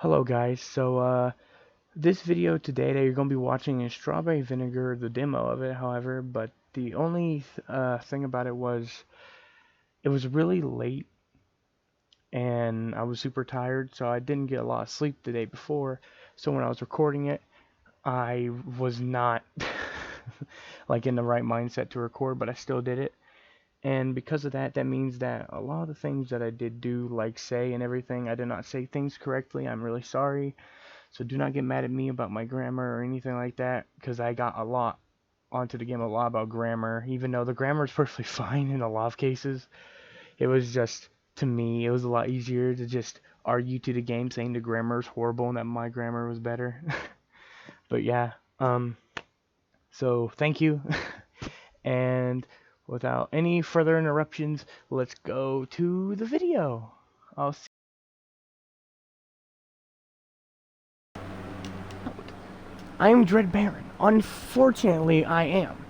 Hello guys, this video today that you're going to be watching is Strawberry Vinegar, the demo of it, however, but the only thing about it was really late and I was super tired, so I didn't get a lot of sleep the day before. So when I was recording it, I was not like in the right mindset to record, but I still did it. And because of that, that means that a lot of the things that I did do, like say and everything, I did not say things correctly. I'm really sorry. So do not get mad at me about my grammar or anything like that, because I got a lot onto the game, a lot about grammar, even though the grammar is perfectly fine in a lot of cases. It was just, to me, it was a lot easier to just argue to the game saying the grammar is horrible and that my grammar was better. But yeah, so thank you. And without any further interruptions, let's go to the video. I'll see. I am Dread Baron. Unfortunately, I am.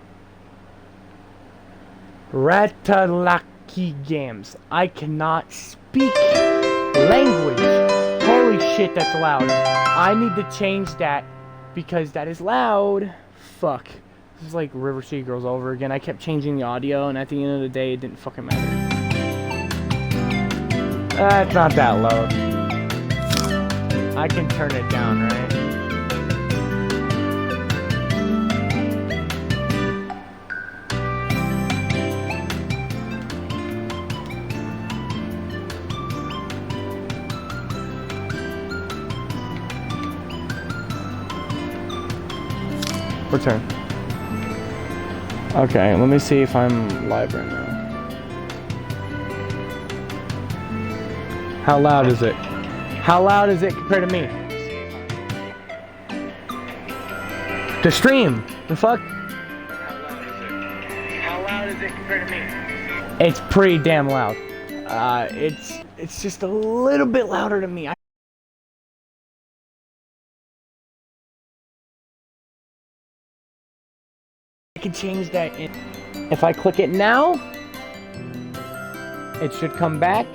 Ratalaki Games. I cannot speak language. Holy shit, that's loud. I need to change that because that is loud. Fuck. This is like River City Girls over again. I kept changing the audio, and at the end of the day, it didn't fucking matter. It's not that loud. I can turn it down, right? Return. Okay, let me see if I'm live right now. How loud is it? How loud is it compared to me? The stream. The fuck? How loud is it? How loud is it compared to me? It's pretty damn loud. It's just a little bit louder than me. I can change that in. If I click it now, it should come back.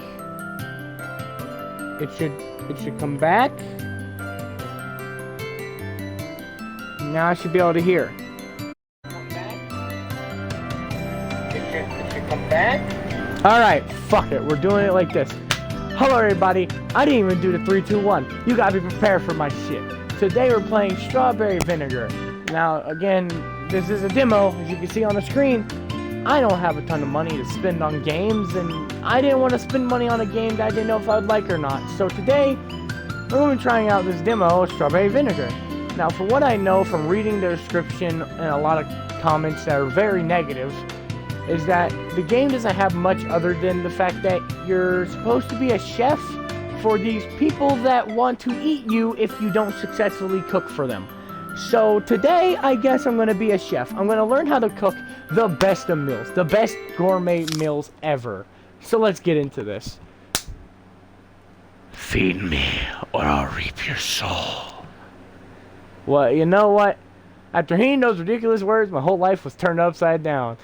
It should come back. Now I should be able to hear. Come back. It should come back. Alright, fuck it. We're doing it like this. Hello everybody. I didn't even do the 3, 2, 1. You gotta be prepared for my shit. Today we're playing Strawberry Vinegar. Now again, this is a demo, as you can see on the screen. I don't have a ton of money to spend on games, and I didn't want to spend money on a game that I didn't know if I would like or not. So today, we're going to be trying out this demo of Strawberry Vinegar. Now, from what I know from reading the description and a lot of comments that are very negative, is that the game doesn't have much other than the fact that you're supposed to be a chef for these people that want to eat you if you don't successfully cook for them. So today, I guess I'm going to be a chef. I'm going to learn how to cook the best of meals. The best gourmet meals ever. So let's get into this. Feed me, or I'll reap your soul. Well, you know what? After hearing those ridiculous words, my whole life was turned upside down.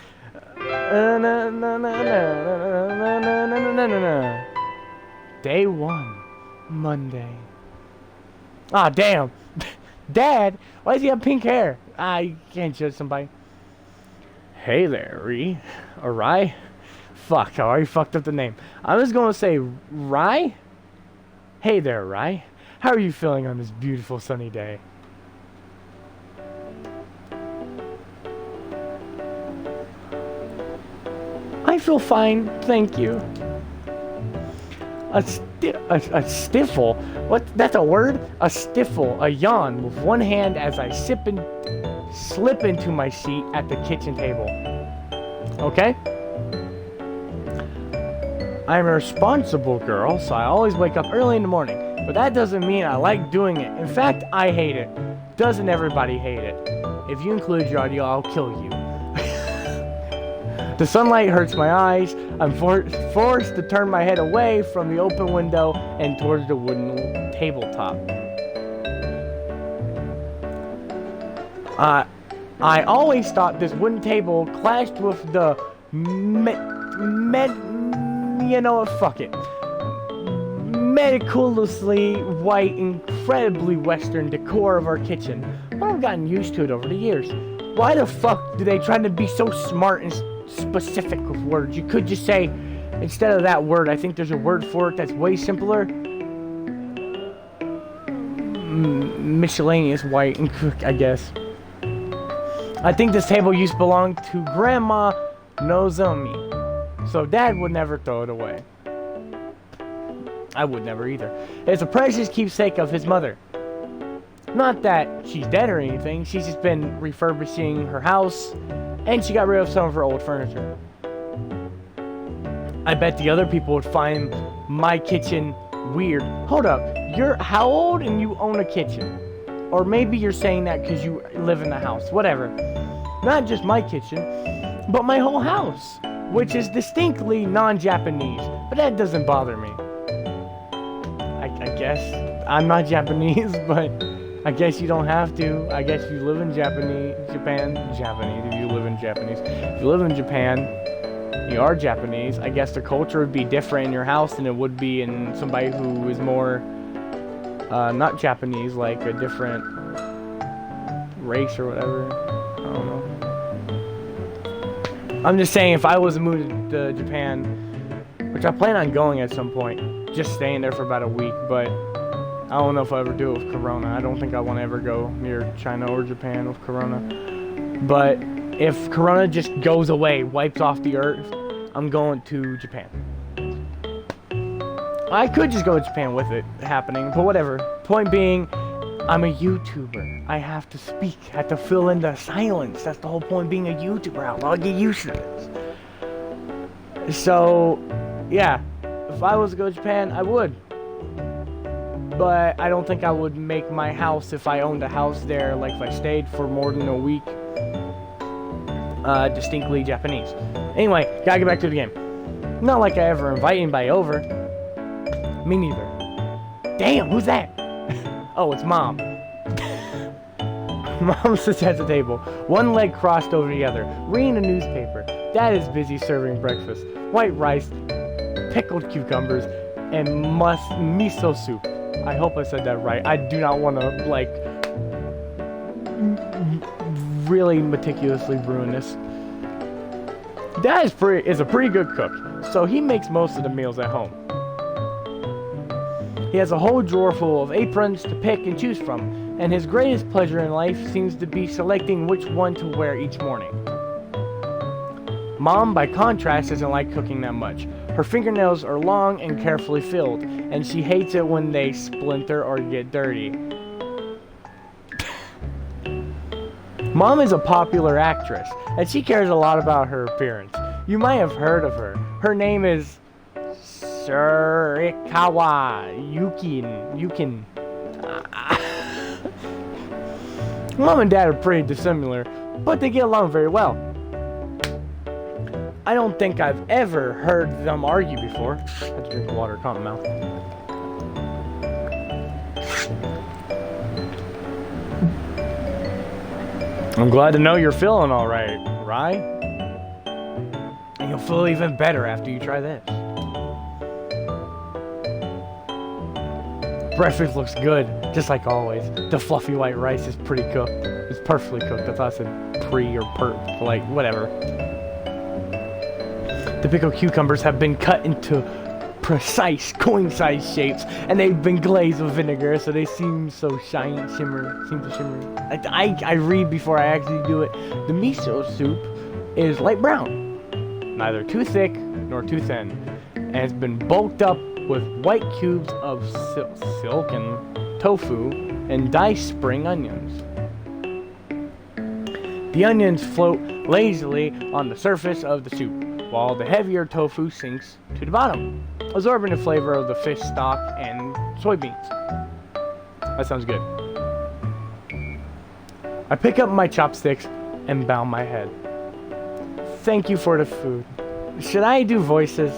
Day 1. Monday. Ah, damn. Dad, why does he have pink hair? I can't judge somebody. Hey there, or Rye? Fuck, I already fucked up the name. I'm just gonna say Rye? Hey there, Rye. How are you feeling on this beautiful sunny day? I feel fine, thank you. A stiffle? What? That's a word? A stiffle, a yawn, with one hand as I slip into my seat at the kitchen table. Okay? I'm a responsible girl, so I always wake up early in the morning. But that doesn't mean I like doing it. In fact, I hate it. Doesn't everybody hate it? If you include your audio, I'll kill you. The sunlight hurts my eyes. I'm forced to turn my head away from the open window and towards the wooden tabletop. I always thought this wooden table clashed with the you know what, fuck it. meticulously white, incredibly Western decor of our kitchen, but I've gotten used to it over the years. Why the fuck do they try to be so smart and specific with words? You could just say, instead of that word, I think there's a word for it that's way simpler. Miscellaneous white and cook, I guess. I think this table used to belong to Grandma Nozomi, so Dad would never throw it away. I would never either. It's a precious keepsake of his mother. Not that she's dead or anything, she's just been refurbishing her house, and she got rid of some of her old furniture. I bet the other people would find my kitchen weird. Hold up, you're how old and you own a kitchen? Or maybe you're saying that because you live in the house, whatever. Not just my kitchen, but my whole house, which is distinctly non-Japanese, but that doesn't bother me. I guess I'm not Japanese, but I guess you don't have to. I guess you live in Japanese, if you live in Japanese. If you live in Japan, you are Japanese. I guess the culture would be different in your house than it would be in somebody who is more, not Japanese, like a different race or whatever. I don't know. I'm just saying, if I was to move to Japan, which I plan on going at some point, just staying there for about a week, but I don't know if I'll ever do it with Corona. I don't think I want to ever go near China or Japan with Corona. But if Corona just goes away, wipes off the earth, I'm going to Japan. I could just go to Japan with it happening, but whatever. Point being, I'm a YouTuber. I have to speak. I have to fill in the silence. That's the whole point of being a YouTuber. I'll get used to this. So, yeah. If I was to go to Japan, I would. But I don't think I would make my house, if I owned a house there, like if I stayed for more than a week, distinctly Japanese. Anyway, gotta get back to the game. Not like I ever invite anybody over. Me neither. Damn, who's that? Oh, it's Mom. Mom sits at the table, one leg crossed over the other, reading a newspaper. Dad is busy serving breakfast. White rice, pickled cucumbers, and miso soup. I hope I said that right. I do not want to, like, really meticulously ruin this. Dad is a pretty good cook, so he makes most of the meals at home. He has a whole drawer full of aprons to pick and choose from, and his greatest pleasure in life seems to be selecting which one to wear each morning. Mom, by contrast, doesn't like cooking that much. Her fingernails are long and carefully filled, and she hates it when they splinter or get dirty. Mom is a popular actress, and she cares a lot about her appearance. You might have heard of her. Her name is Surikawa Yukin. Mom and Dad are pretty dissimilar, but they get along very well. I don't think I've ever heard them argue before. I have to drink the water, cotton mouth. I'm glad to know you're feeling alright, right? And you'll feel even better after you try this. Breakfast looks good, just like always. The fluffy white rice is pretty cooked. It's perfectly cooked. That's why I said pre or like whatever. The pickled cucumbers have been cut into precise coin-sized shapes, and they've been glazed with vinegar, so they seem so shimmery. I read before I actually do it. The miso soup is light brown, neither too thick nor too thin, and it's been bulked up with white cubes of silken tofu and diced spring onions. The onions float lazily on the surface of the soup, while the heavier tofu sinks to the bottom, absorbing the flavor of the fish stock and soybeans. That sounds good. I pick up my chopsticks and bow my head. Thank you for the food. Should I do voices?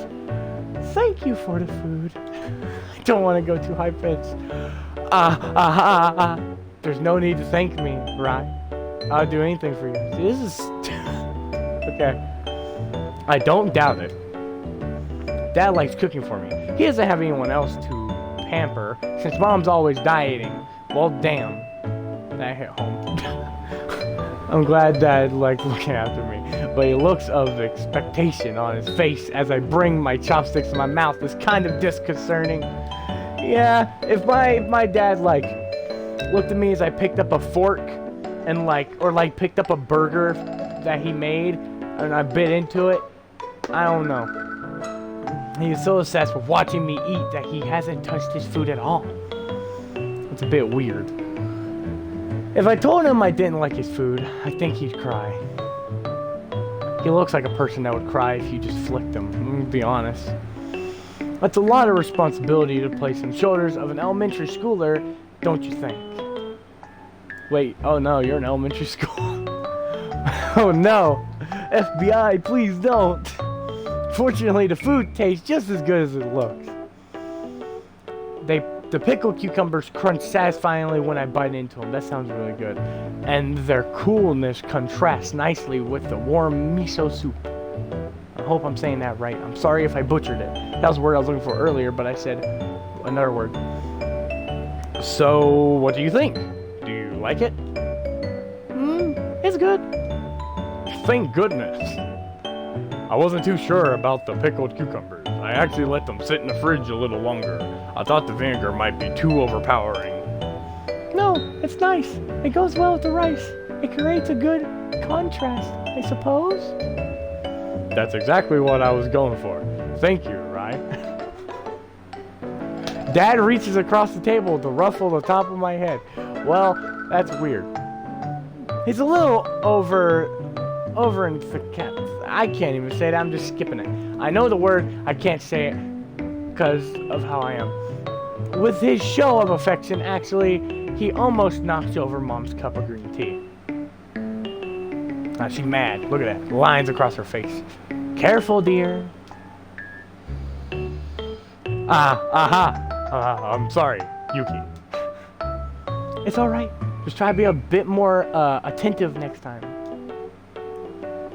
Thank you for the food. I don't want to go too high pitched. There's no need to thank me, right? I'll do anything for you. See, this is... okay. I don't doubt it. Dad likes cooking for me. He doesn't have anyone else to pamper, since mom's always dieting. Well, damn. That hit home. I'm glad Dad liked looking after me, but he looks of expectation on his face as I bring my chopsticks to my mouth is kind of disconcerting. Yeah, if my dad like looked at me as I picked up a fork and like picked up a burger that he made and I bit into it, I don't know. He is so obsessed with watching me eat that he hasn't touched his food at all. It's a bit weird. If I told him I didn't like his food, I think he'd cry. He looks like a person that would cry if you just flicked him, I'm gonna be honest. That's a lot of responsibility to place on the shoulders of an elementary schooler, don't you think? Wait, oh no, you're in elementary school. Oh no, FBI, please don't. Fortunately, the food tastes just as good as it looks. The pickled cucumbers crunch satisfyingly when I bite into them. That sounds really good. And their coolness contrasts nicely with the warm miso soup. I hope I'm saying that right. I'm sorry if I butchered it. That was the word I was looking for earlier, but I said another word. So, what do you think? Do you like it? It's good. Thank goodness. I wasn't too sure about the pickled cucumbers. I actually let them sit in the fridge a little longer. I thought the vinegar might be too overpowering. No, it's nice. It goes well with the rice. It creates a good contrast, I suppose. That's exactly what I was going for. Thank you, Rye. Dad reaches across the table to ruffle the top of my head. Well, that's weird. He's a little over in the cat. I can't even say that. I'm just skipping it. I know the word. I can't say it because of how I am. With his show of affection, actually, he almost knocks over Mom's cup of green tea. Now she's mad. Look at that. Lines across her face. Careful, dear. I'm sorry, Yuki. It's alright. Just try to be a bit more attentive next time.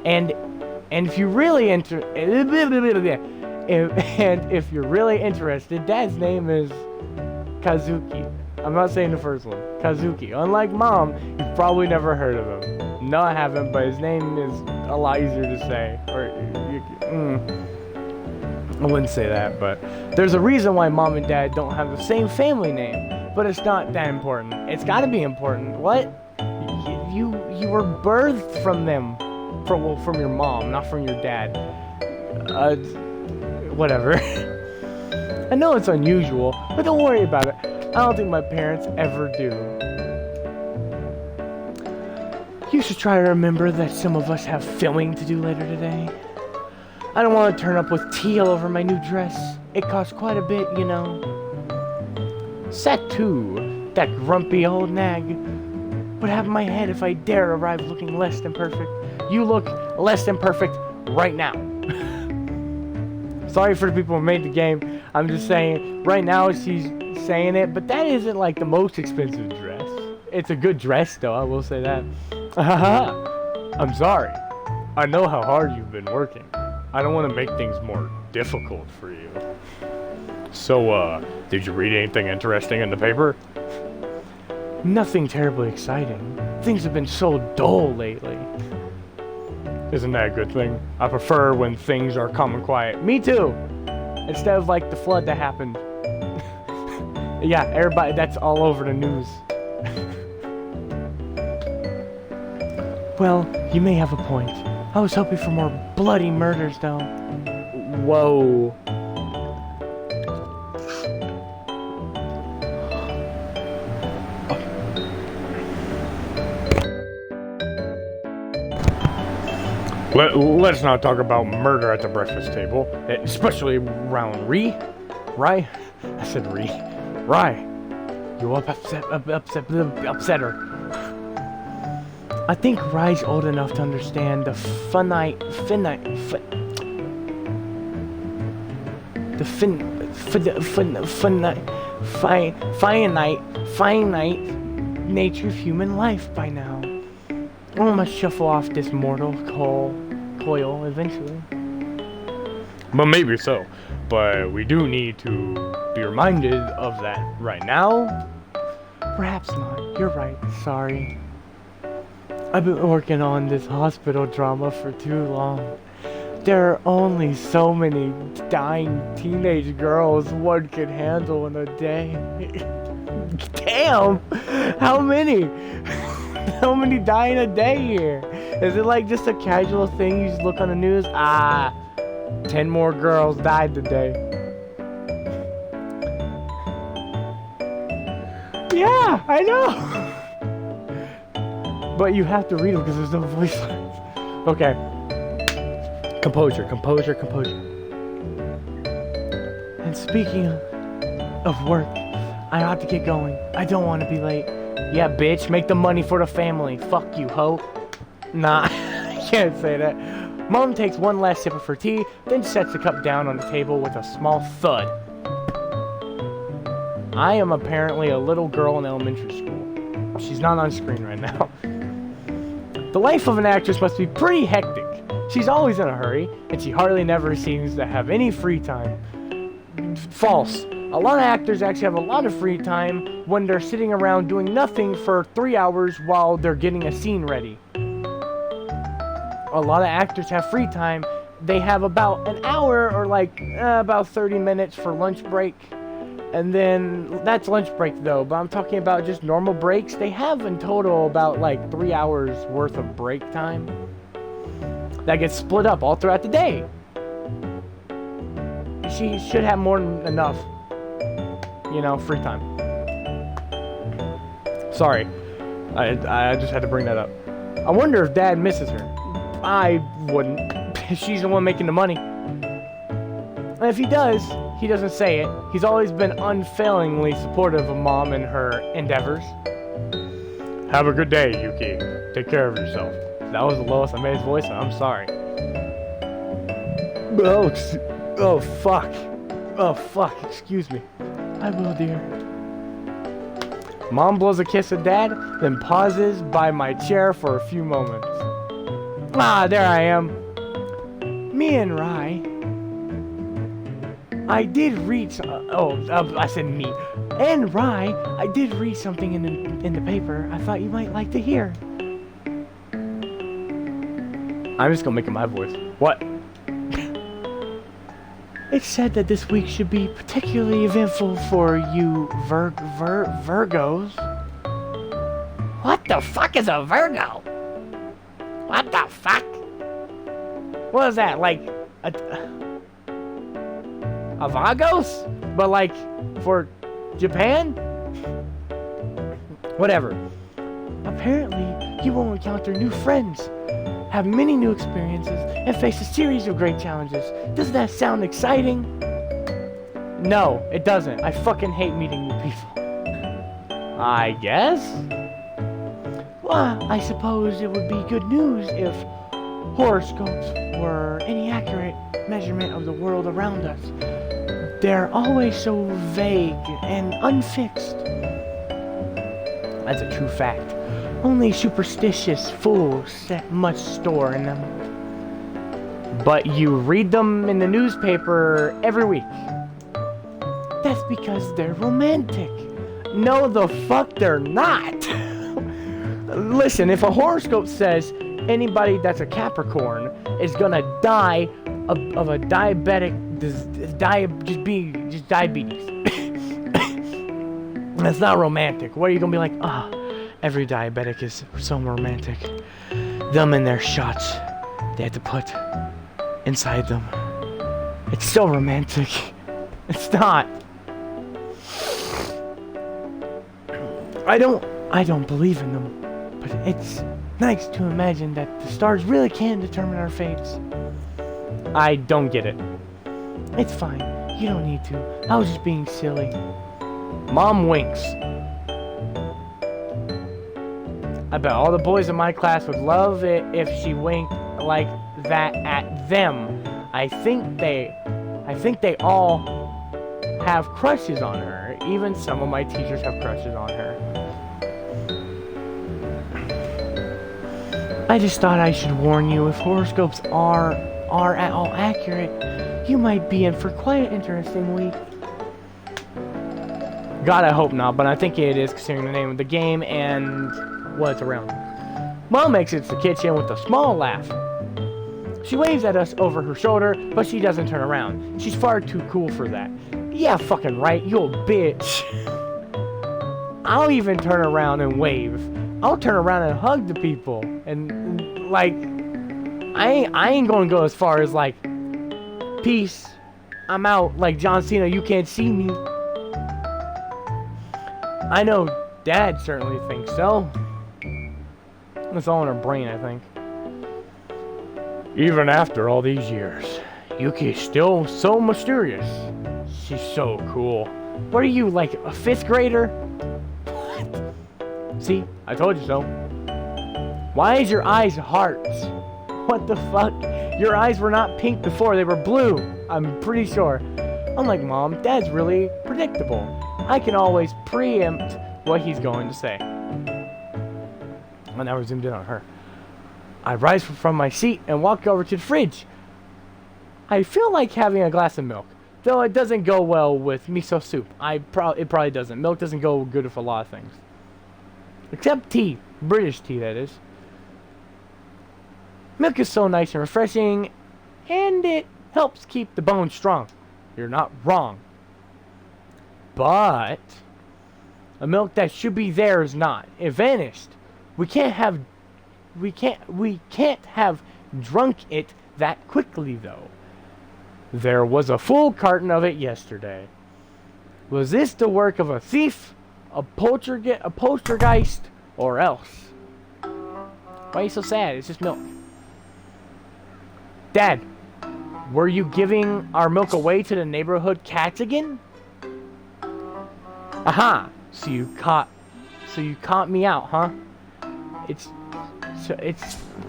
And if you're really if you're really interested, Dad's name is Kazuki. I'm not saying the first one. Kazuki. Unlike Mom, you've probably never heard of him. No, I haven't, but his name is a lot easier to say. I wouldn't say that, but there's a reason why Mom and Dad don't have the same family name. But it's not that important. It's got to be important. What? You were birthed from them. From your mom, not from your dad. Whatever. I know it's unusual, but don't worry about it. I don't think my parents ever do. You should try to remember that some of us have filming to do later today. I don't want to turn up with tea all over my new dress. It costs quite a bit, you know. Satu, that grumpy old nag, would have my head if I dare arrive looking less than perfect. You look less than perfect right now. Sorry for the people who made the game. I'm just saying, right now she's saying it, but that isn't like the most expensive dress. It's a good dress though, I will say that. I'm sorry. I know how hard you've been working. I don't want to make things more difficult for you. So, did you read anything interesting in the paper? Nothing terribly exciting. Things have been so dull lately. Isn't that a good thing? I prefer when things are calm and quiet. Me too! Instead of like the flood that happened. Yeah, everybody, that's all over the news. Well, you may have a point. I was hoping for more bloody murders though. Whoa. Let's not talk about murder at the breakfast table, especially around Rye. I said Rye. You upset her. I think Rye's old enough to understand the finite nature of human life by now. I must shuffle off this mortal coil eventually. But maybe so. but we do need to be reminded of that right now. Perhaps not. You're right. Sorry. I've been working on this hospital drama for too long. There are only so many dying teenage girls one can handle in a day. Damn! How many? How many die in a day here? Is it like just a casual thing? You just look on the news, 10 more girls died today. Yeah, I know! But you have to read them because there's no voice lines. Okay. Composure. And speaking of work, I ought to get going. I don't want to be late. Yeah, bitch, make the money for the family. Fuck you, hoe. Nah, I can't say that. Mom takes one last sip of her tea, then sets the cup down on the table with a small thud. I am apparently a little girl in elementary school. She's not on screen right now. The life of an actress must be pretty hectic. She's always in a hurry, and she hardly never seems to have any free time. False. A lot of actors actually have a lot of free time when they're sitting around doing nothing for 3 hours while they're getting a scene ready. A lot of actors have free time. They have about an hour or about 30 minutes for lunch break. And then that's lunch break though, but I'm talking about just normal breaks. They have in total about 3 hours worth of break time. That gets split up all throughout the day. She should have more than enough, free time. Sorry, I just had to bring that up. I wonder if Dad misses her. I wouldn't. She's the one making the money. And if he does, he doesn't say it. He's always been unfailingly supportive of Mom and her endeavors. Have a good day, Yuki. Take care of yourself. That was the lowest I made his voice, and I'm sorry. Oh, fuck. Oh, fuck. Excuse me. I will, dear. Mom blows a kiss at Dad, then pauses by my chair for a few moments. There I am. Me and Rai. I did read. I said me. And Rai, I did read something in the paper I thought you might like to hear. I'm just gonna make it my voice. What? It said that this week should be particularly eventful for you Virgos. What the fuck is a Virgo? What the fuck? What is that, like a Vagos? But for Japan? Whatever. Apparently, you will encounter new friends, have many new experiences, and face a series of great challenges. Doesn't that sound exciting? No, it doesn't. I fucking hate meeting new people. I guess? Well, I suppose it would be good news if horoscopes were any accurate measurement of the world around us. They're always so vague and unfixed. That's a true fact. Only superstitious fools set much store in them. But you read them in the newspaper every week. That's because they're romantic. No, the fuck they're not. Listen, if a horoscope says anybody that's a Capricorn is gonna die of a diabetic, just diabetes. That's not romantic. What are you gonna be like? Every diabetic is so romantic. Them and their shots they had to put inside them. It's so romantic. It's not. I don't believe in them, but it's nice to imagine that the stars really can determine our fates. I don't get it. It's fine. You don't need to. I was just being silly. Mom winks. I bet all the boys in my class would love it if she winked like that at them. I think they all have crushes on her. Even some of my teachers have crushes on her. I just thought I should warn you, if horoscopes are at all accurate, You might be in for quite an interesting week. God, I hope not, but I think it is considering the name of the game and what's around. Mom exits the kitchen with a small laugh. She waves at us over her shoulder, but she doesn't turn around. She's far too cool for that. Yeah, fucking right, you a bitch. I'll even turn around and wave. I'll turn around and hug the people. And, like, I ain't gonna go as far as, like, peace, I'm out, like John Cena, you can't see me. I know Dad certainly thinks so. It's all in her brain, I think. Even after all these years, Yuki's still so mysterious. She's so cool. What are you, like a 5th grader? What? See, I told you so. Why is your eyes hearts? What the fuck? Your eyes were not pink before, they were blue. I'm pretty sure. Unlike Mom, Dad's really predictable. I can always preempt what he's going to say. Well, now we're zoomed in on her. I rise from my seat and walk over to the fridge. I feel like having a glass of milk, though it doesn't go well with miso soup. It probably doesn't. Milk doesn't go good with a lot of things. Except tea. British tea, that is. Milk is so nice and refreshing, and it helps keep the bones strong. You're not wrong. But a milk that should be there is not. It vanished. We can't have drunk it that quickly, though. There was a full carton of it yesterday. Was this the work of a thief, a poltergeist, or else? Why are you so sad? It's just milk. Dad, were you giving our milk away to the neighborhood cats again? Aha! So you caught me out, huh? It's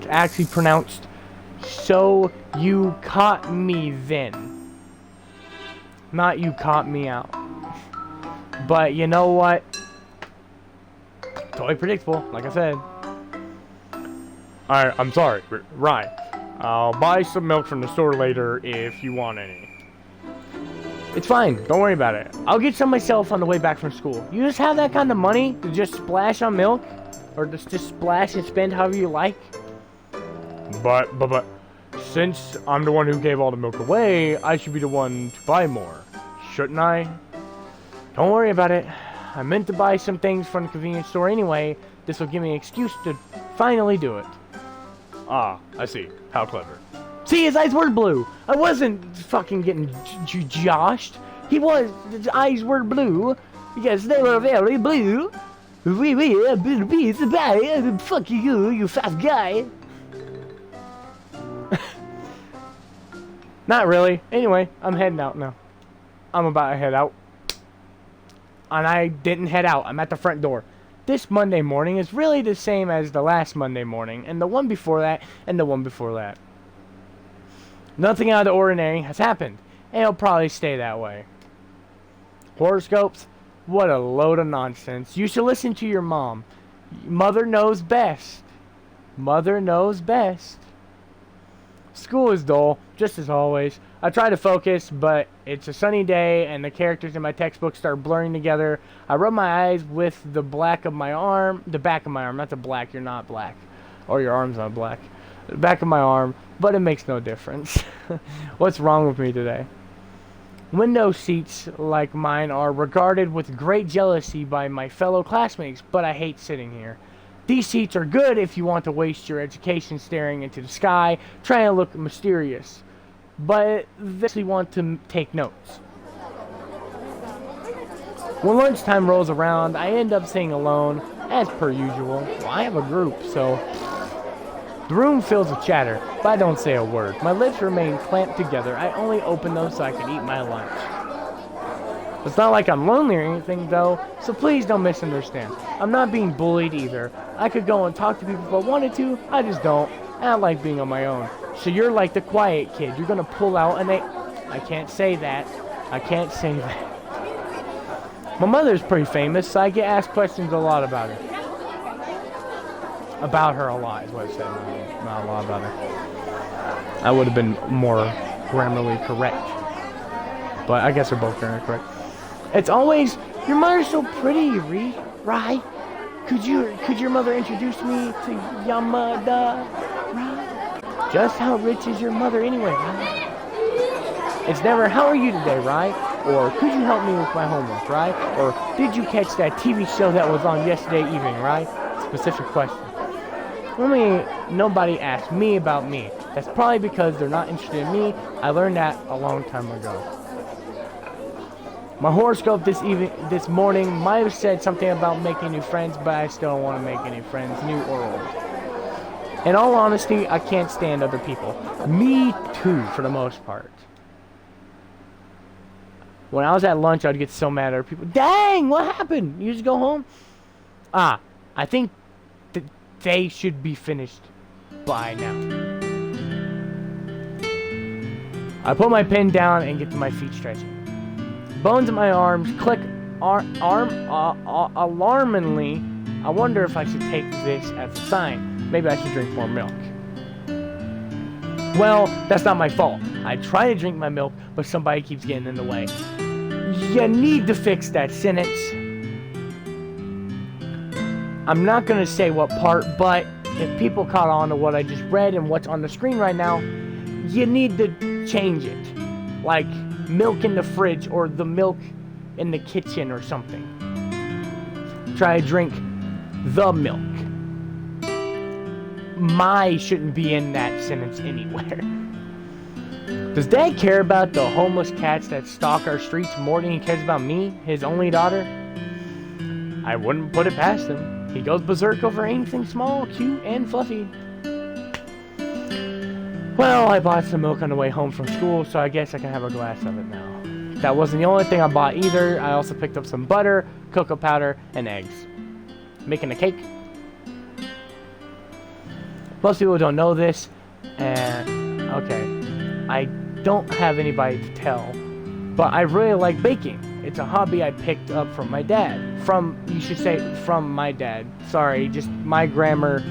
actually pronounced, so you caught me then. Not you caught me out. But you know what? Totally predictable, like I said. I'm sorry, Ryan. I'll buy some milk from the store later if you want any. It's fine, don't worry about it. I'll get some myself on the way back from school. You just have that kind of money to just splash on milk? Or just splash and spend however you like? But, since I'm the one who gave all the milk away, I should be the one to buy more. Shouldn't I? Don't worry about it. I meant to buy some things from the convenience store anyway. This will give me an excuse to finally do it. Ah, I see. How clever. See, his eyes were blue. I wasn't fucking getting joshed. His eyes were blue because they were very blue. A blue piece of pie. Fuck you fat guy. Not really. Anyway, I'm heading out now. I'm about to head out. And I didn't head out. I'm at the front door. This Monday morning is really the same as the last Monday morning, and the one before that, and the one before that. Nothing out of the ordinary has happened, and it'll probably stay that way. Horoscopes? What a load of nonsense. You should listen to your mom. Mother knows best. Mother knows best. School is dull, just as always. I try to focus, but it's a sunny day, and the characters in my textbook start blurring together. I rub my eyes with the back of my arm, not the black, you're not black. Or your arm's not black. The back of my arm, but it makes no difference. What's wrong with me today? Window seats like mine are regarded with great jealousy by my fellow classmates, but I hate sitting here. These seats are good if you want to waste your education staring into the sky, trying to look mysterious. But they actually want to take notes. When lunchtime rolls around, I end up sitting alone, as per usual. Well, I have a group, so... The room fills with chatter, but I don't say a word. My lips remain clamped together. I only open them so I can eat my lunch. It's not like I'm lonely or anything, though, so please don't misunderstand. I'm not being bullied either. I could go and talk to people if I wanted to, I just don't. And I like being on my own. So you're like the quiet kid. You're gonna pull out and I can't say that. I can't say that. My mother's pretty famous, so I get asked questions a lot about her. About her a lot is what I said. Not a lot about her. I would have been more grammarly correct. but I guess they're both correct. It's always, your mother's so pretty, right? Could your mother introduce me to your mother, right? Just how rich is your mother anyway, right? It's never, how are you today, right? Or could you help me with my homework, right? Or did you catch that TV show that was on yesterday evening, right? Specific question. Nobody asked me about me. That's probably because they're not interested in me. I learned that a long time ago. My horoscope this morning might have said something about making new friends, but I still don't want to make any friends, new or old. In all honesty, I can't stand other people. Me too, for the most part. When I was at lunch, I'd get so mad at people. Dang, what happened? You just go home? I think they should be finished by now. I put my pen down and get to my feet stretching. Bones in my arms click alarmingly. I wonder if I should take this as a sign. Maybe I should drink more milk. Well, that's not my fault. I try to drink my milk, but somebody keeps getting in the way. You need to fix that sentence. I'm not going to say what part, but if people caught on to what I just read and what's on the screen right now, you need to change it. Like milk in the fridge or the milk in the kitchen or something. Try to drink the milk. My shouldn't be in that sentence anywhere. Does Dad care about the homeless cats that stalk our streets more than he cares about me, his only daughter? I wouldn't put it past him. He goes berserk over anything small, cute, and fluffy. Well, I bought some milk on the way home from school, so I guess I can have a glass of it now. That wasn't the only thing I bought either. I also picked up some butter, cocoa powder, and eggs. Making a cake. Most people don't know this, and okay, I don't have anybody to tell, but I really like baking. It's a hobby I picked up from my dad. You should say from my dad. Sorry, just my grammar.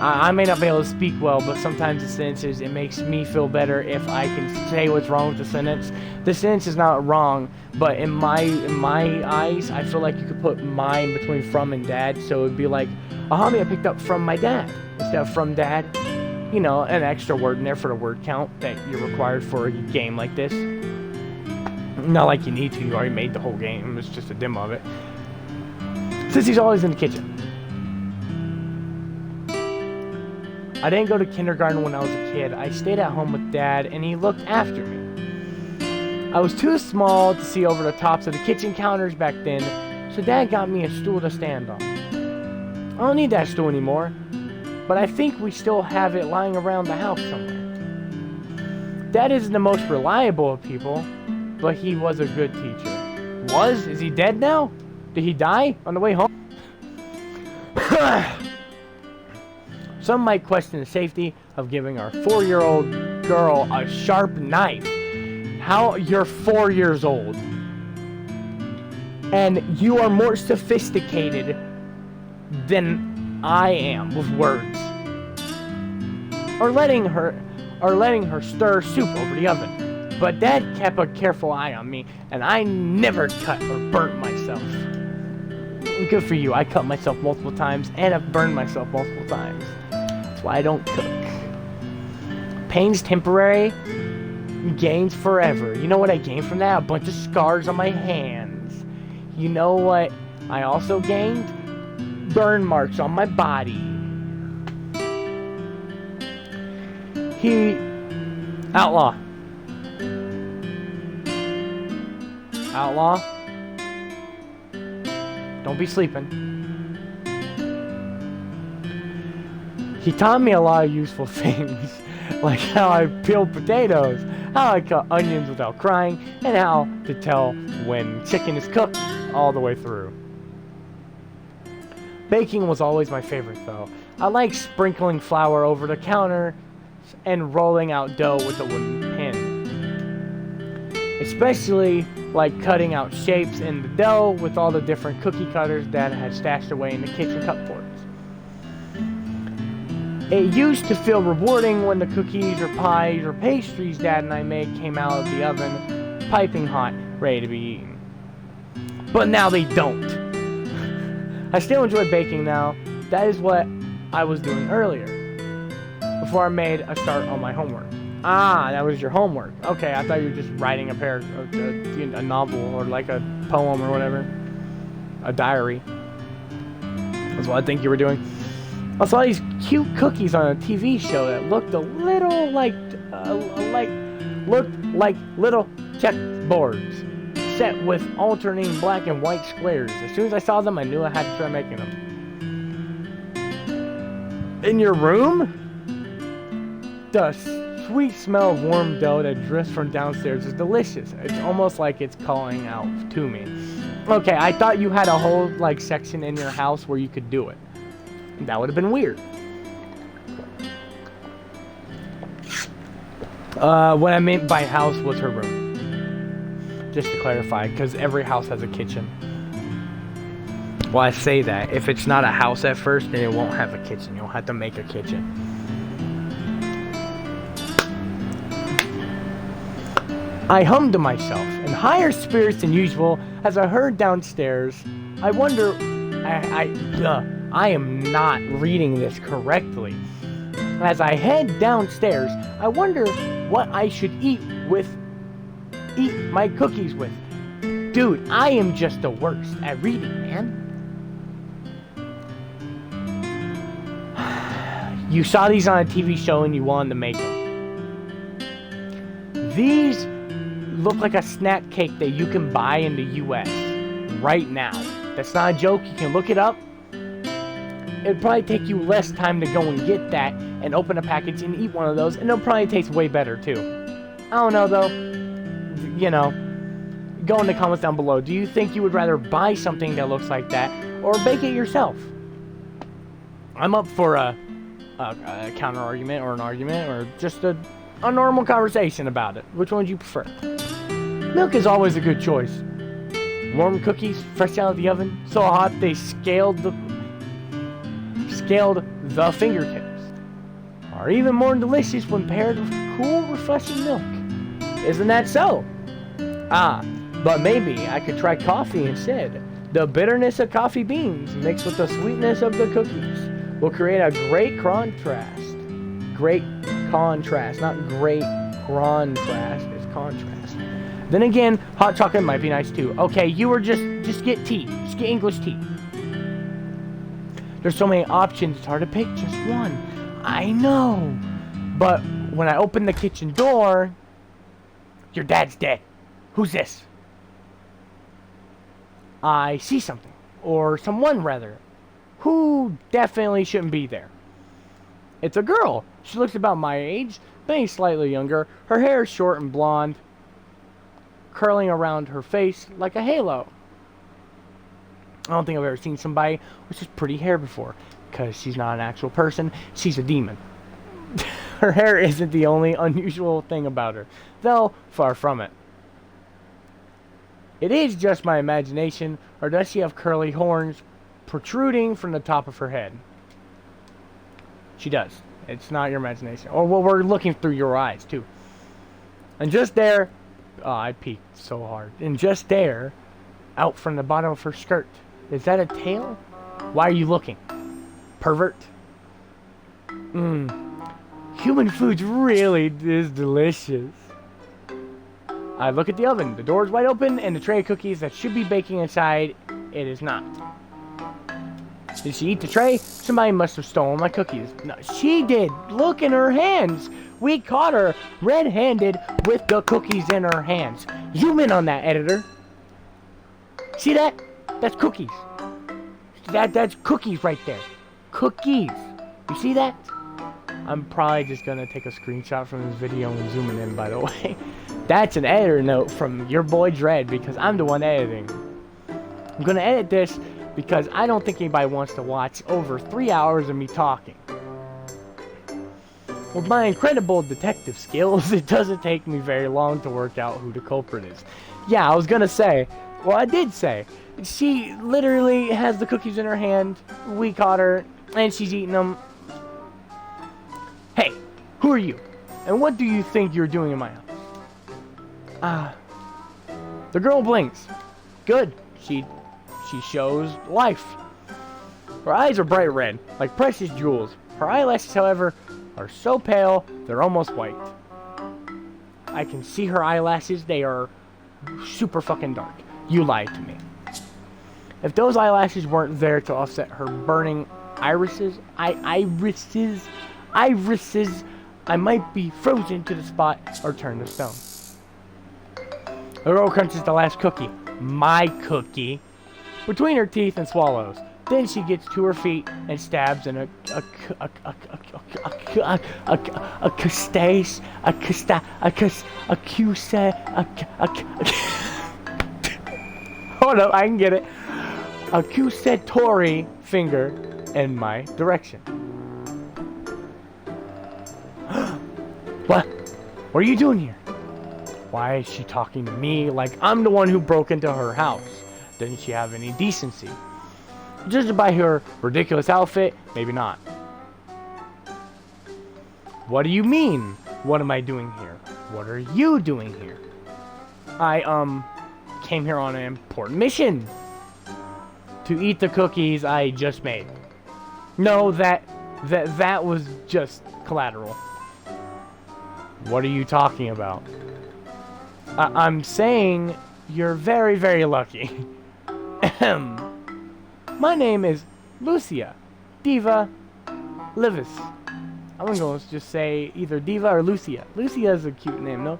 I may not be able to speak well, but sometimes the sentences, it makes me feel better if I can say what's wrong with the sentence. The sentence is not wrong, but in my eyes, I feel like you could put mine between from and dad, so it would be like a hobby I picked up from my dad instead of from dad. You know, an extra word in there for the word count that you're required for a game like this. Not like you need to, you already made the whole game, it's just a demo of it. Since he's always in the kitchen. I didn't go to kindergarten when I was a kid. I stayed at home with Dad, and he looked after me. I was too small to see over the tops of the kitchen counters back then, so Dad got me a stool to stand on. I don't need that stool anymore, but I think we still have it lying around the house somewhere. Dad isn't the most reliable of people, but he was a good teacher. Was? Is he dead now? Did he die on the way home? Some might question the safety of giving our 4-year-old girl a sharp knife. How? You're 4 years old. And you are more sophisticated than I am with words. Or letting her stir soup over the oven. But Dad kept a careful eye on me, and I never cut or burnt myself. Good for you. I cut myself multiple times, and I've burned myself multiple times. That's why I don't cook. Pain's temporary, gains forever. You know what I gained from that? A bunch of scars on my hands. You know what I also gained? Burn marks on my body. Outlaw. Outlaw. Don't be sleeping. He taught me a lot of useful things, like how I peeled potatoes, how I cut onions without crying, and how to tell when chicken is cooked all the way through. Baking was always my favorite though. I like sprinkling flour over the counter and rolling out dough with a wooden pin. Especially like cutting out shapes in the dough with all the different cookie cutters Dad had stashed away in the kitchen cupboards. It used to feel rewarding when the cookies or pies or pastries Dad and I made came out of the oven, piping hot, ready to be eaten. But now they don't. I still enjoy baking now. That is what I was doing earlier, before I made a start on my homework. Ah, that was your homework. Okay, I thought you were just writing a novel or like a poem or whatever. A diary. That's what I think you were doing. I saw these cute cookies on a TV show that looked a little like little checkboards set with alternating black and white squares. As soon as I saw them, I knew I had to try making them. In your room? The sweet smell of warm dough that drifts from downstairs is delicious. It's almost like it's calling out to me. Okay, I thought you had a whole like section in your house where you could do it. That would have been weird. What I meant by house was her room. Just to clarify, because every house has a kitchen. Well, I say that. If it's not a house at first, then it won't have a kitchen. You'll have to make a kitchen. I hummed to myself, in higher spirits than usual, as I heard downstairs. I wonder... I am not reading this correctly. As I head downstairs, I wonder what I should eat my cookies with. Dude, I am just the worst at reading, man. You saw these on a TV show and you wanted to make them. These look like a snack cake that you can buy in the US right now. That's not a joke. You can look it up. It'd probably take you less time to go and get that and open a package and eat one of those, and it'll probably taste way better too. I don't know though. You know, go in the comments down below. Do you think you would rather buy something that looks like that or bake it yourself? I'm up for a counter argument or an argument or just a normal conversation about it. Which one do you prefer? Milk is always a good choice. Warm cookies, fresh out of the oven, so hot they scaled the fingertips, are even more delicious when paired with cool, refreshing milk. Isn't that so? Ah, but maybe I could try coffee instead. The bitterness of coffee beans mixed with the sweetness of the cookies will create a great contrast. Great contrast, not great contrast. It's contrast. Then again, hot chocolate might be nice too. Okay, you were just get tea. Just get English tea. There's so many options, it's hard to pick just one. I know. But when I open the kitchen door, your dad's dead. Who's this? I see something. Or someone, rather. Who definitely shouldn't be there. It's a girl. She looks about my age, maybe slightly younger. Her hair is short and blonde, curling around her face like a halo. I don't think I've ever seen somebody with just pretty hair before, because she's not an actual person, she's a demon. Her hair isn't the only unusual thing about her, though far from it. It is just my imagination, or does she have curly horns protruding from the top of her head? She does. It's not your imagination. Or well, we're looking through your eyes, too. And just there, oh, I peeked so hard. And just there, out from the bottom of her skirt, is that a tail? Why are you looking? Pervert. Human food really is delicious. I look at the oven. The door is wide open, and the tray of cookies that should be baking inside, it is not. Did she eat the tray? Somebody must have stolen my cookies. No, she did. Look in her hands. We caught her red-handed with the cookies in her hands. Zoom in on that, editor. See that? That's cookies. That's cookies right there. Cookies. You see that? I'm probably just gonna take a screenshot from this video and zoom it in, by the way. That's an editor note from your boy Dread, because I'm the one editing. I'm gonna edit this because I don't think anybody wants to watch over 3 hours of me talking. With my incredible detective skills, it doesn't take me very long to work out who the culprit is. Yeah, I was gonna say, well, I did say, she literally has the cookies in her hand, we caught her, and she's eating them. Hey, who are you? And what do you think you're doing in my house? The girl blinks. Good. She shows life. Her eyes are bright red, like precious jewels. Her eyelashes, however, are so pale, they're almost white. I can see her eyelashes. They are super fucking dark. You lied to me. If those eyelashes weren't there to offset her burning irises, I might be frozen to the spot or turned to stone. The girl crunches the last cookie, my cookie, between her teeth and swallows. Then she gets to her feet and stabs in hold up, I can get it. Accusatory finger in my direction. What? What are you doing here? Why is she talking to me like I'm the one who broke into her house? Doesn't she have any decency? Judged by her ridiculous outfit, maybe not. What do you mean? What am I doing here? What are you doing here? I came here on an important mission. To eat the cookies I just made. No, that was just collateral. What are you talking about? I'm saying you're very, very lucky. My name is Lucia Diva Livis. I'm going to just say either Diva or Lucia. Lucia is a cute name, no?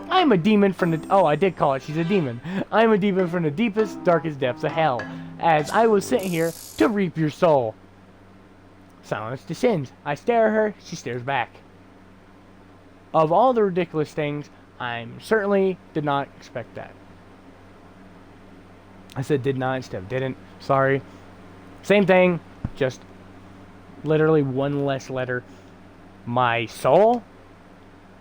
I'm a demon from the... Oh, I did call it. She's a demon. I'm a demon from the deepest, darkest depths of hell. As I was sent here to reap your soul. Silence descends. I stare at her. She stares back. Of all the ridiculous things, I certainly did not expect that. I said did not instead of didn't. Sorry. Same thing. Just literally one less letter. My soul?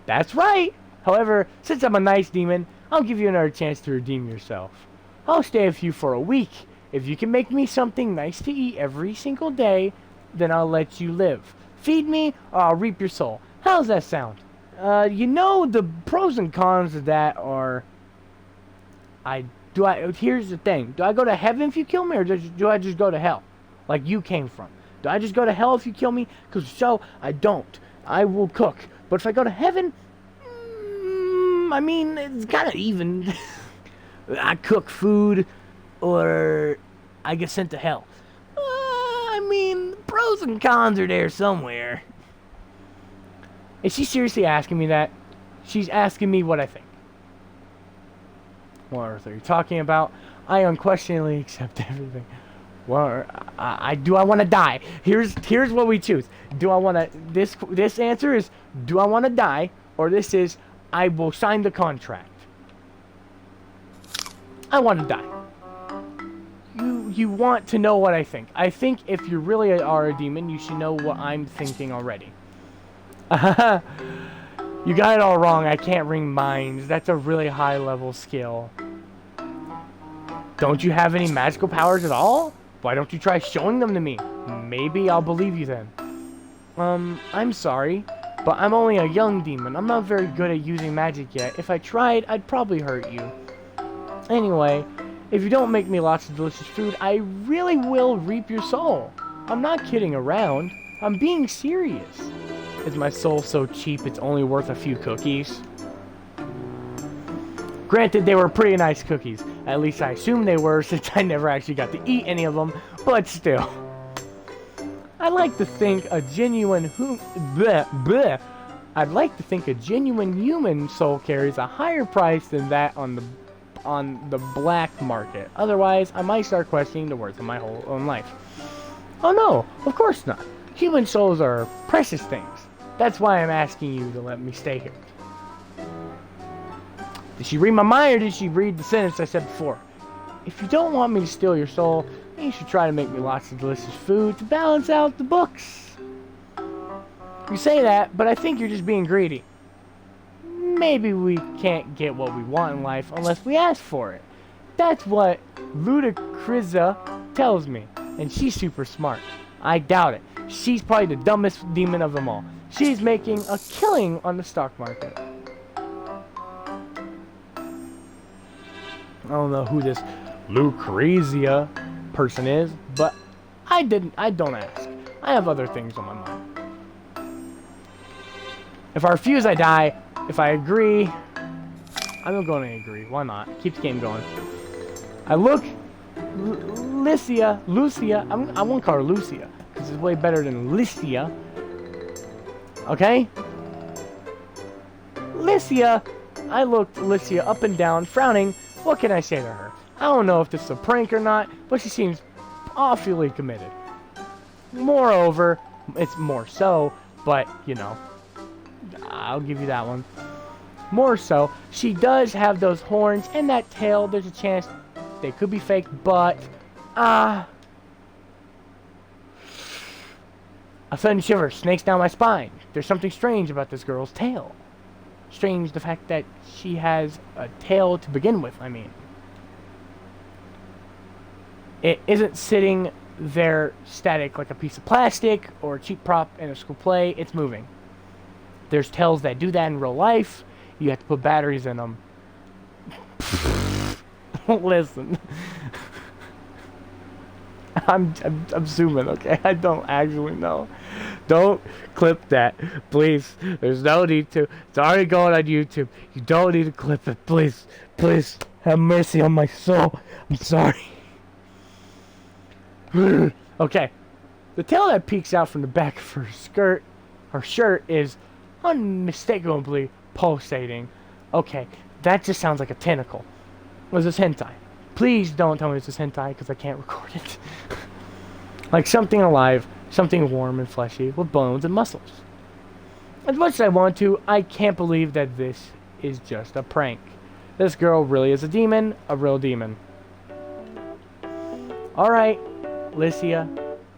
That's right. However, since I'm a nice demon, I'll give you another chance to redeem yourself. I'll stay with you for a week. If you can make me something nice to eat every single day, then I'll let you live. Feed me, or I'll reap your soul. How's that sound? You know, the pros and cons of that are... Here's the thing. Do I go to heaven if you kill me, or do I just go to hell? Like you came from. Do I just go to hell if you kill me? Because so, I don't. I will cook. But if I go to heaven... I mean, it's kind of even. I cook food, or I get sent to hell. I mean, pros and cons are there somewhere. Is she seriously asking me that? She's asking me what I think. What earth are you talking about? I unquestionably accept everything. Well, do I want to die? Here's what we choose. Do I want to... This answer is, do I want to die? Or this is, I will sign the contract. I want to die. You want to know what I think. I think if you really are a demon, you should know what I'm thinking already. You got it all wrong. I can't read minds. That's a really high level skill. Don't you have any magical powers at all? Why don't you try showing them to me? Maybe I'll believe you then. I'm sorry, but I'm only a young demon. I'm not very good at using magic yet. If I tried, I'd probably hurt you. Anyway, if you don't make me lots of delicious food, I really will reap your soul. I'm not kidding around. I'm being serious. Is my soul so cheap it's only worth a few cookies? Granted, they were pretty nice cookies. At least I assume they were, since I never actually got to eat any of them, but still. I'd like to think a genuine I'd like to think a genuine human soul carries a higher price than that on the black market. Otherwise, I might start questioning the worth of my whole own life. Oh no, of course not. Human souls are precious things. That's why I'm asking you to let me stay here. Did she read my mind, or did she read the sentence I said before? If you don't want me to steal your soul, then you should try to make me lots of delicious food to balance out the books. You say that, but I think you're just being greedy. Maybe we can't get what we want in life unless we ask for it. That's what Ludacrizza tells me, and she's super smart. I doubt it. She's probably the dumbest demon of them all. She's making a killing on the stock market. don't know who this Lucrezia person is, but I don't ask. I have other things on my mind. If I refuse, I die. If I agree, I'm going to agree. Why not? Keep the game going. I look, Lucia. I won't call her Lucia because it's way better than Licia. Okay? Licia. I looked Licia up and down, frowning. What can I say to her? I don't know if this is a prank or not, but she seems awfully committed. Moreover, it's more so, but, you know, I'll give you that one. More so, she does have those horns and that tail. There's a chance they could be fake, but, a sudden shiver snakes down my spine. There's something strange about this girl's tail. Strange the fact that she has a tail to begin with, I mean. It isn't sitting there static like a piece of plastic or a cheap prop in a school play. It's moving. There's tails that do that in real life. You have to put batteries in them. Listen. I'm zooming, okay? I don't actually know. Don't clip that, please. There's no need to. It's already going on YouTube. You don't need to clip it, please. Please, have mercy on my soul. I'm sorry. Okay. The tail that peeks out from the back of her shirt is unmistakably pulsating. Okay, that just sounds like a tentacle. Was this hentai? Please don't tell me this is hentai because I can't record it. Like something alive, something warm and fleshy with bones and muscles. As much as I want to, I can't believe that this is just a prank. This girl really is a demon, a real demon. Alright, Licia.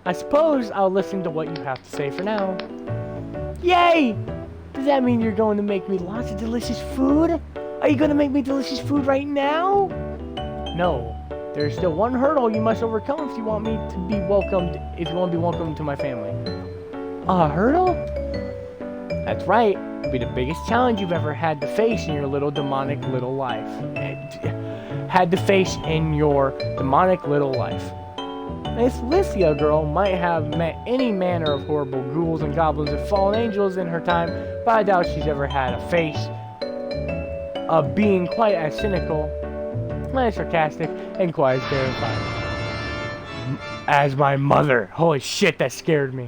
I suppose I'll listen to what you have to say for now. Yay! Does that mean you're going to make me lots of delicious food? Are you going to make me delicious food right now? No. There's still one hurdle you must overcome if you want me to be welcomed, if you want to be welcomed to my family. A hurdle? That's right. It'll be the biggest challenge you've ever had to face in your little demonic little life. Had to face in your demonic little life. This Licia girl might have met any manner of horrible ghouls and goblins and fallen angels in her time, but I doubt she's ever had a face of being quite as cynical, as sarcastic, and quite as terrifying as my mother. Holy shit, that scared me.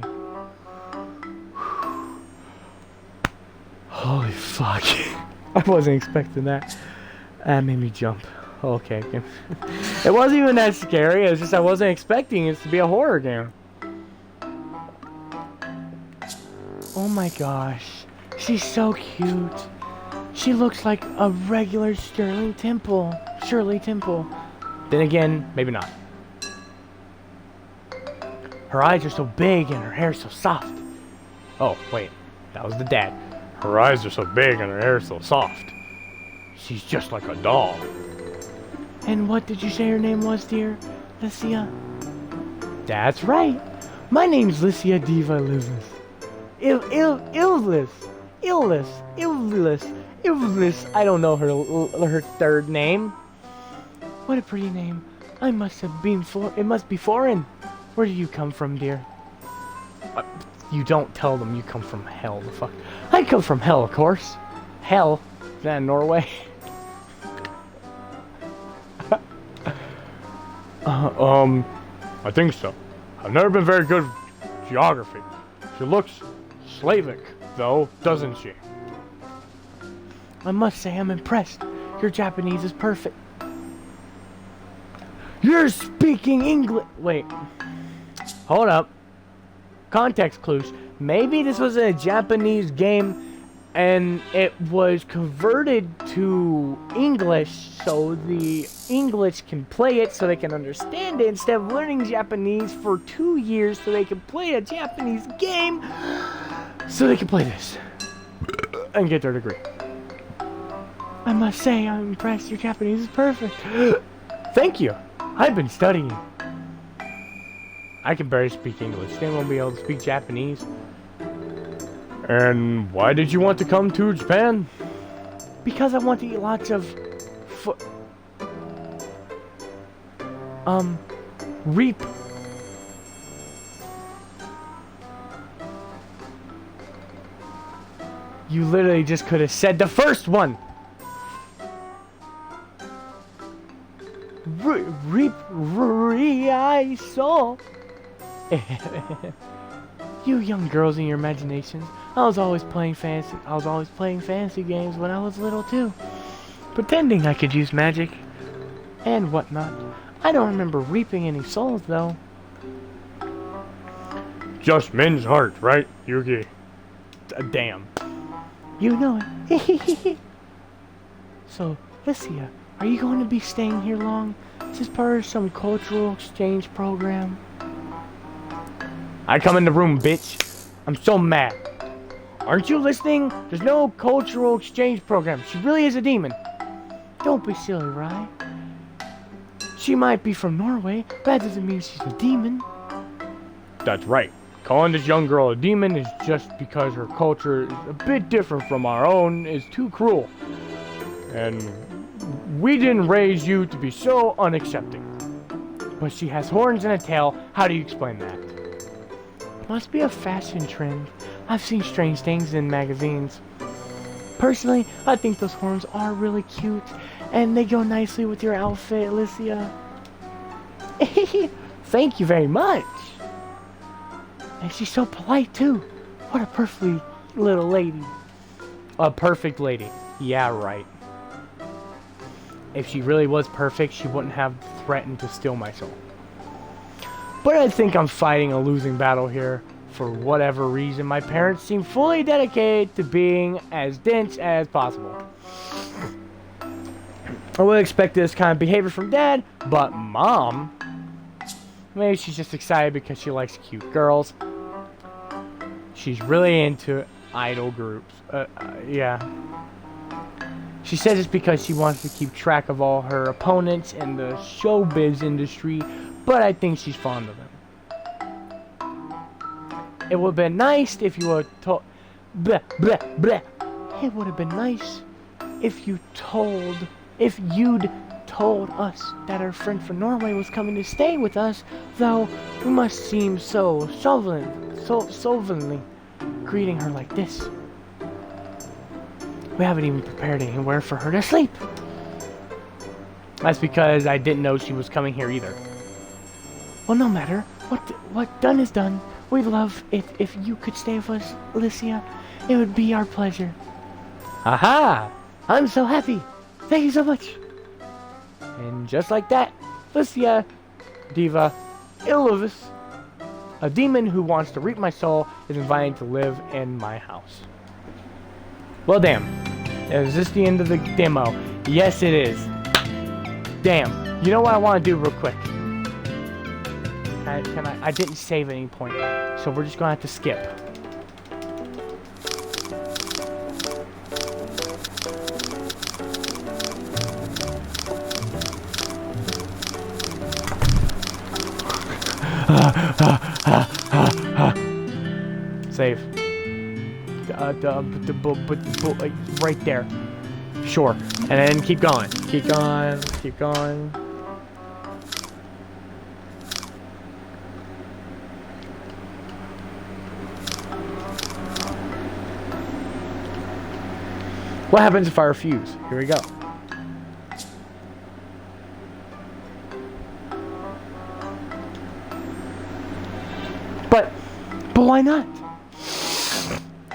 Holy fuck. I wasn't expecting that. That made me jump. Okay. It wasn't even that scary. It was just I wasn't expecting it to be a horror game. Oh my gosh. She's so cute. She looks like a regular Shirley Temple. Then again, maybe not. Her eyes are so big and her hair so soft. Oh, wait. That was the dad. Her eyes are so big and her hair so soft. She's just like a doll. And what did you say her name was, dear? Licia? That's right. My name's Licia Diva Livlis. Illness. I don't know her third name. What a pretty name. It must be foreign. Where do you come from, dear? You don't tell them you come from hell, the fuck. I come from hell, of course. Hell? Is that in Norway? I think so. I've never been very good at geography. She looks Slavic, though, doesn't she? I must say I'm impressed. Your Japanese is perfect. You're speaking English. Wait. Hold up. Context clues. Maybe this was a Japanese game and it was converted to English so the English can play it so they can understand it instead of learning Japanese for 2 years so they can play a Japanese game so they can play this and get their degree. I must say I'm impressed. Your Japanese is perfect. Thank you. I've been studying. I can barely speak English. They won't be able to speak Japanese. And why did you want to come to Japan? Because I want to eat lots of reap. You literally just could have said the first one. Reap, I saw. You young girls in your imaginations. I was always playing fantasy games when I was little too, pretending I could use magic and whatnot. I don't remember reaping any souls though. Just men's heart, right, Yugi? Damn. You know it. So, Licia, are you going to be staying here long? Is this part of some cultural exchange program? I come in the room, bitch. I'm so mad. Aren't you listening? There's no cultural exchange program. She really is a demon. Don't be silly, Rai. She might be from Norway, but that doesn't mean she's a demon. That's right. Calling this young girl a demon is just because her culture is a bit different from our own is too cruel. And we didn't raise you to be so unaccepting. But she has horns and a tail. How do you explain that? Must be a fashion trend. I've seen strange things in magazines. Personally, I think those horns are really cute, and they go nicely with your outfit, Licia. Thank you very much. And she's so polite too. What a perfectly little lady. A perfect lady. Yeah, right. If she really was perfect, she wouldn't have threatened to steal my soul. But I think I'm fighting a losing battle here. For whatever reason, my parents seem fully dedicated to being as dense as possible. I would expect this kind of behavior from Dad, but Mom... Maybe she's just excited because she likes cute girls. She's really into idol groups. Yeah. She says it's because she wants to keep track of all her opponents in the showbiz industry, but I think she's fond of them. It would have been nice if you would told... Bleh, bleh, bleh. It would have been nice if you'd told us that our friend from Norway was coming to stay with us, though we must seem so sovereignly greeting her like this. We haven't even prepared anywhere for her to sleep. That's because I didn't know she was coming here either. Well, no matter. What done is done. We'd love it if you could stay with us, Licia. It would be our pleasure. Aha! I'm so happy. Thank you so much. And just like that, Licia, Diva, Illuvis, a demon who wants to reap my soul, is invited to live in my house. Well, damn. Is this the end of the demo? Yes, it is. Damn. You know what I want to do real quick? I didn't save at any point, so we're just gonna have to skip. Save. Right there. Sure. And then keep going. Keep going. Keep going. What happens if I refuse? Here we go. But why not?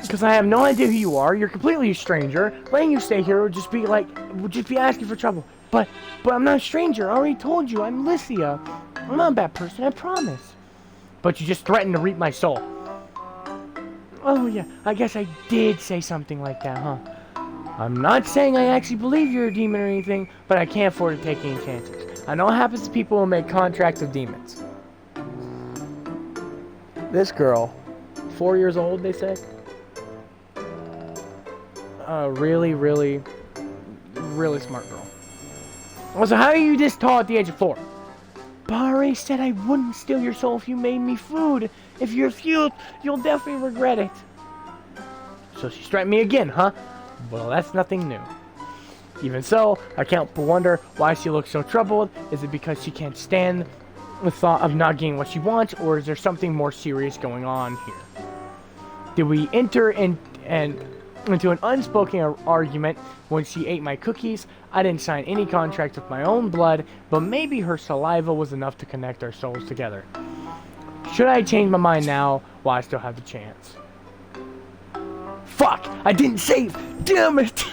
Because I have no idea who you are. You're completely a stranger. Letting you stay here would just be asking for trouble. But I'm not a stranger. I already told you. I'm Licia. I'm not a bad person. I promise. But you just threatened to reap my soul. Oh yeah. I guess I did say something like that, huh? I'm not saying I actually believe you're a demon or anything, but I can't afford to take any chances. I know what happens to people who make contracts with demons. This girl, 4 years old, they say. Really, really, really smart girl. So how are you this tall at the age of 4? Barre said I wouldn't steal your soul if you made me food. If you refuse, you'll definitely regret it. So she threatened me again, huh? Well, that's nothing new. Even so, I can't but wonder why she looks so troubled. Is it because she can't stand the thought of not getting what she wants, or is there something more serious going on here? Did we enter into an unspoken argument when she ate my cookies? I didn't sign any contract with my own blood, but maybe her saliva was enough to connect our souls together. Should I change my mind now while I still have the chance? Fuck! I didn't save! Damn it!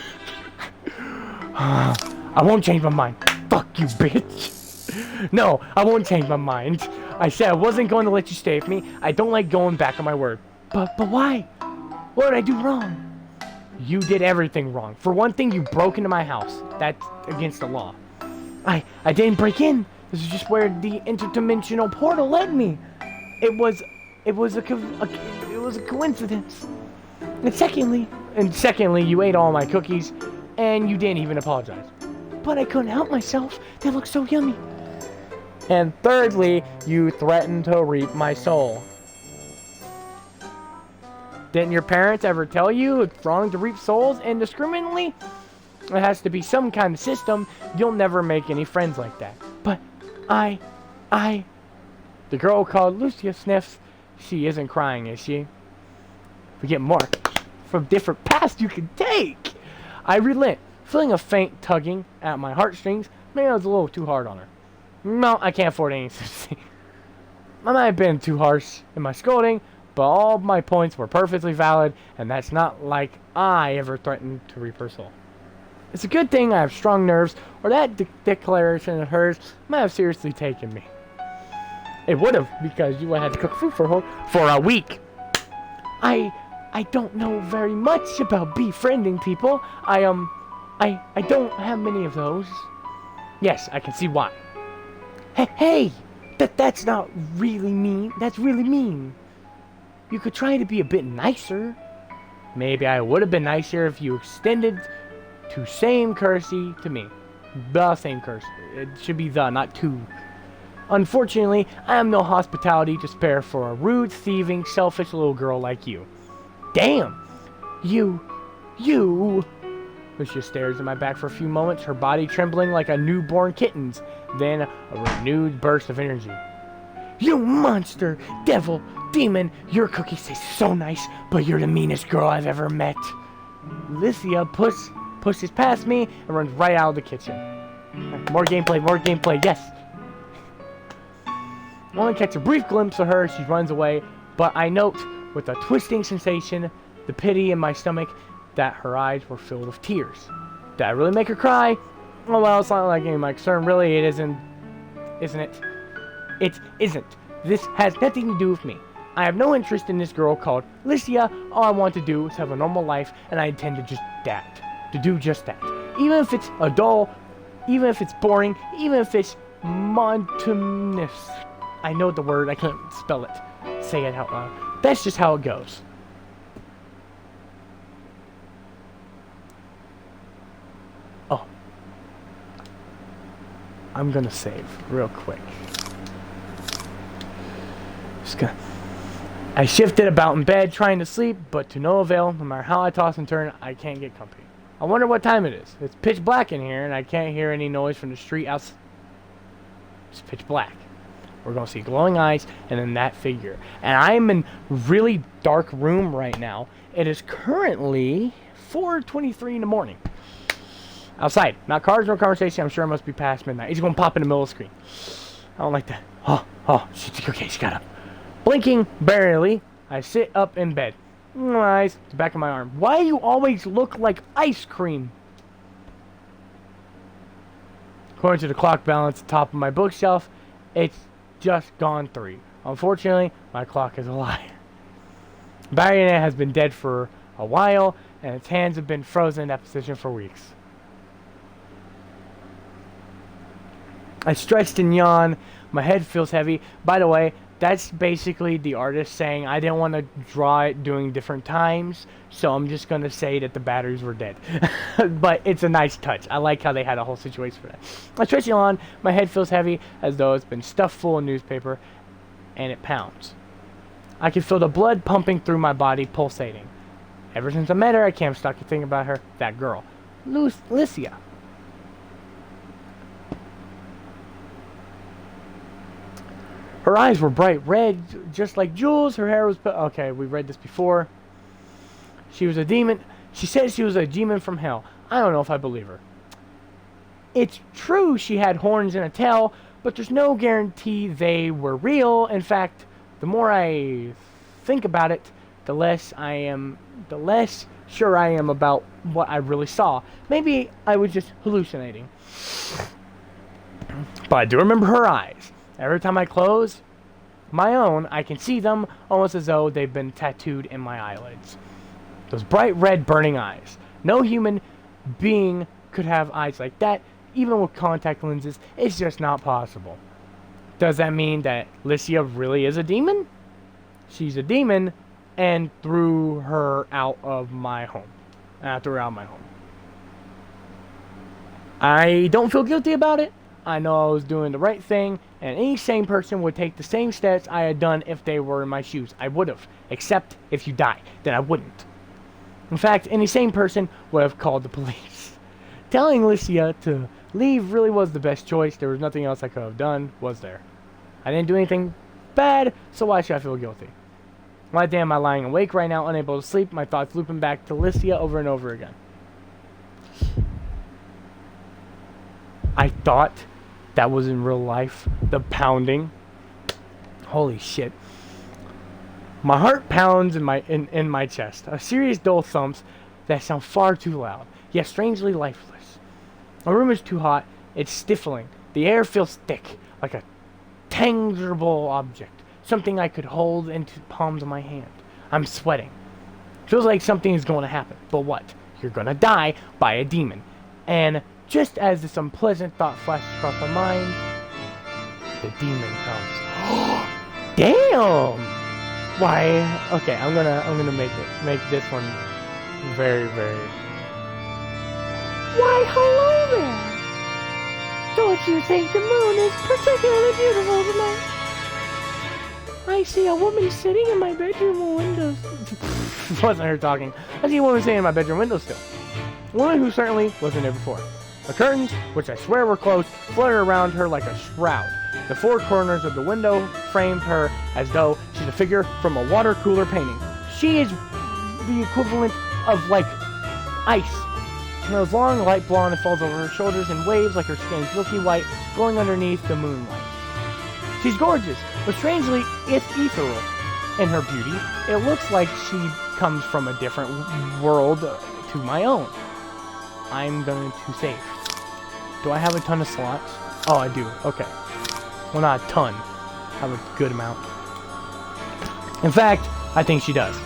I won't change my mind. Fuck you, bitch! No, I won't change my mind. I said I wasn't going to let you stay with me. I don't like going back on my word. But why? What did I do wrong? You did everything wrong. For one thing, you broke into my house. That's against the law. I didn't break in. This is just where the interdimensional portal led me. It was a coincidence. And secondly, you ate all my cookies, and you didn't even apologize. But I couldn't help myself. They looked so yummy. And thirdly, you threatened to reap my soul. Didn't your parents ever tell you it's wrong to reap souls indiscriminately? There has to be some kind of system. You'll never make any friends like that. But the girl called Lucia sniffs. She isn't crying, is she? We get more from different paths you can take. I relent, feeling a faint tugging at my heartstrings. Maybe I was a little too hard on her. No, I can't afford any sympathy. I might have been too harsh in my scolding, but all my points were perfectly valid, and that's not like I ever threatened to reap her soul. It's a good thing I have strong nerves, or that declaration of hers might have seriously taken me. It would have, because you would have had to cook food for a week. I don't know very much about befriending people. I don't have many of those. Yes, I can see why. Hey, that's not really mean. That's really mean. You could try to be a bit nicer. Maybe I would have been nicer if you extended to same courtesy to me. The same courtesy. It should be the, not to. Unfortunately, I have no hospitality to spare for a rude, thieving, selfish little girl like you. Damn! You... Lucia stares at my back for a few moments, her body trembling like a newborn kitten's. Then a renewed burst of energy. You monster! Devil! Demon! Your cookies taste so nice, but you're the meanest girl I've ever met. Lucia pushes past me and runs right out of the kitchen. More gameplay, yes! I only catch a brief glimpse of her as she runs away, but I note, with a twisting sensation, the pity in my stomach, that her eyes were filled with tears. Did I really make her cry? Oh well, it's not like any of my concern. Really, it isn't it? It isn't. This has nothing to do with me. I have no interest in this girl called Lucia. All I want to do is have a normal life, and I intend to do just that. Even if it's even if it's boring, even if it's monotonous. I know the word, I couldn't spell it. Say it out loud. That's just how it goes. Oh. I'm gonna save real quick. I shifted about in bed trying to sleep, but to no avail. No matter how I toss and turn, I can't get comfy. I wonder what time it is. It's pitch black in here, and I can't hear any noise from the street outside. It's pitch black. We're going to see glowing eyes and then that figure. And I'm in a really dark room right now. It is currently 4:23 in the morning. Outside. Not cars, no conversation. I'm sure it must be past midnight. He's going to pop in the middle of the screen. I don't like that. Okay, she got up. Blinking barely, I sit up in bed. My eyes to the back of my arm. Why do you always look like ice cream? According to the clock balance at the top of my bookshelf, it's just gone 3. Unfortunately, my clock is a liar. Barry in it has been dead for a while, and its hands have been frozen in that position for weeks. I stretched and yawned. My head feels heavy. By the way, that's basically the artist saying I didn't want to draw it during different times, so I'm just going to say that the batteries were dead. But it's a nice touch. I like how they had a whole situation for that. I stretch and yawn. My head feels heavy as though it's been stuffed full of newspaper, and it pounds. I can feel the blood pumping through my body, pulsating. Ever since I met her, I can't stop thinking about her. That girl. Lucia. Her eyes were bright red, just like Jules. Her hair was... Okay, we read this before. She was a demon. She said she was a demon from hell. I don't know if I believe her. It's true she had horns and a tail, but there's no guarantee they were real. In fact, the more I think about it, the less sure I am about what I really saw. Maybe I was just hallucinating. But I do remember her eyes. Every time I close my own, I can see them almost as though they've been tattooed in my eyelids. Those bright red burning eyes. No human being could have eyes like that, even with contact lenses. It's just not possible. Does that mean that Licia really is a demon? She's a demon, and threw her out of my home. Threw her out of my home. I don't feel guilty about it. I know I was doing the right thing, and any sane person would take the same steps I had done if they were in my shoes. I would have, except if you die, then I wouldn't. In fact, any sane person would have called the police. Telling Licia to leave really was the best choice. There was nothing else I could have done, was there? I didn't do anything bad, so why should I feel guilty? Why damn am I lying awake right now, unable to sleep, my thoughts looping back to Licia over and over again. I thought that was in real life. The pounding. Holy shit. My heart pounds in my chest. A series dull thumps that sound far too loud, yet strangely lifeless. My room is too hot. It's stifling. The air feels thick, like a tangible object. Something I could hold into the palms of my hand. I'm sweating. Feels like something is going to happen. But what? You're going to die by a demon. And just as this unpleasant thought flashes across my mind, the demon comes. Damn! Why? Okay, I'm gonna make this one very, very. Why, hello there! Don't you think the moon is particularly beautiful tonight? I see a woman sitting in my bedroom window. Wasn't her talking. I see a woman sitting in my bedroom window still. A woman who certainly wasn't there before. The curtains, which I swear were closed, fluttered around her like a shroud. The four corners of the window framed her as though she's a figure from a water cooler painting. She is the equivalent of, like, ice. Her hair is long, light blonde, and falls over her shoulders in waves like her skin is milky white, glowing underneath the moonlight. She's gorgeous, but strangely ethereal in her beauty. It looks like she comes from a different world to my own. I'm going to save. Do I have a ton of slots? Oh, I do. Okay. Well, not a ton. I have a good amount. In fact, I think she does.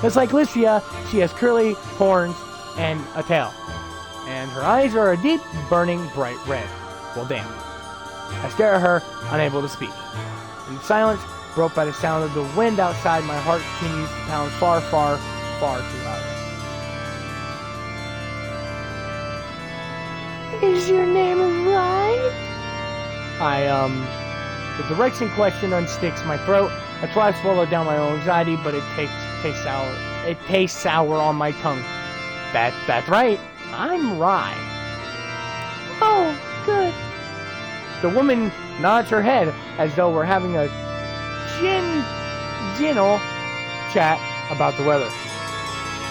Just like Licia, she has curly horns and a tail. And her eyes are a deep, burning, bright red. Well, damn. I stare at her, unable to speak. In silence, broke by the sound of the wind outside, my heart continues to pound far, far, far too loud. Is your name right? The direction question unsticks my throat. I try to swallow down my own anxiety, but it tastes sour. It tastes sour on my tongue. That's right. I'm Rye. Oh, good. The woman nods her head as though we're having a gentle chat about the weather.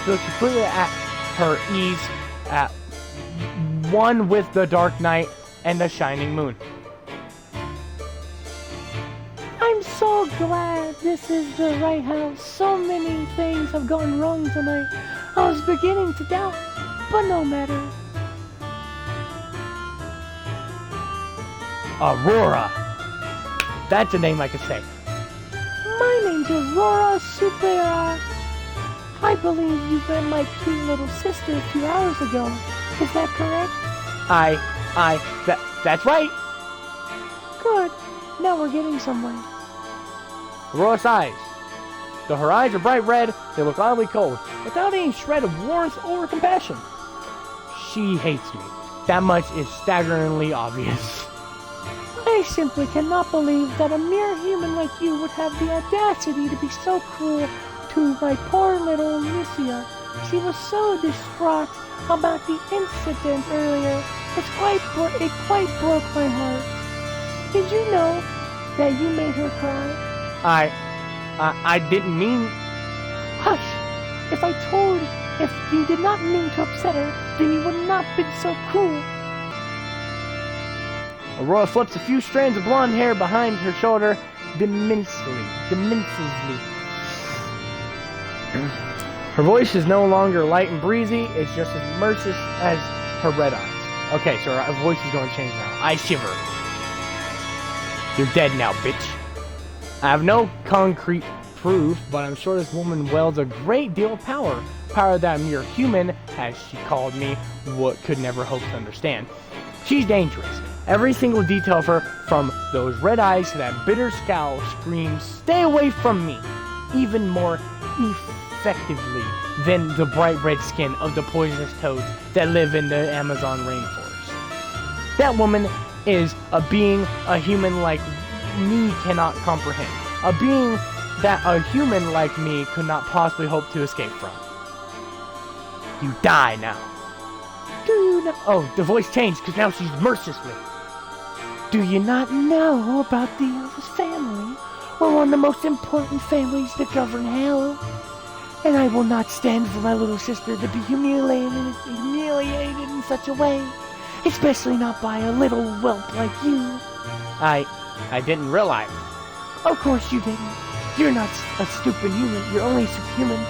She looks completely at her ease, at one with the dark night and the shining moon. I'm so glad this is the right house. So many things have gone wrong tonight. I was beginning to doubt, but no matter. Aurora. That's a name I could say. My name's Aurora Supera. I believe you met my cute little sister a few hours ago. Is that correct? That's right. Good. Now we're getting somewhere. Aurora sighs. Though her eyes are bright red, they look oddly cold, without any shred of warmth or compassion. She hates me. That much is staggeringly obvious. I simply cannot believe that a mere human like you would have the audacity to be so cruel to my poor little Licia. She was so distraught about the incident earlier. It quite broke my heart. Did you know that you made her cry? I didn't mean... Hush! If you did not mean to upset her, then you would not have been so cruel. Aurora flips a few strands of blonde hair behind her shoulder, diminously. Her voice is no longer light and breezy, it's just as merciless as her red eyes. Okay, so her voice is going to change now. I shiver. You're dead now, bitch. I have no concrete proof, but I'm sure this woman wields a great deal of power. Power that a mere human, as she called me, could never hope to understand. She's dangerous. Every single detail of her, from those red eyes to that bitter scowl, screams, "Stay away from me!" Even more effectively than the bright red skin of the poisonous toads that live in the Amazon rainforest. That woman is a being a human like me cannot comprehend. A being that a human like me could not possibly hope to escape from. You die now. Do you know? Oh, the voice changed because now she's mercilessly. Do you not know about the Elvis family? We're one of the most important families to govern hell. And I will not stand for my little sister to be humiliated in such a way. Especially not by a little whelp like you. I didn't realize. Of course you didn't. You're not a stupid human. You're only superhuman.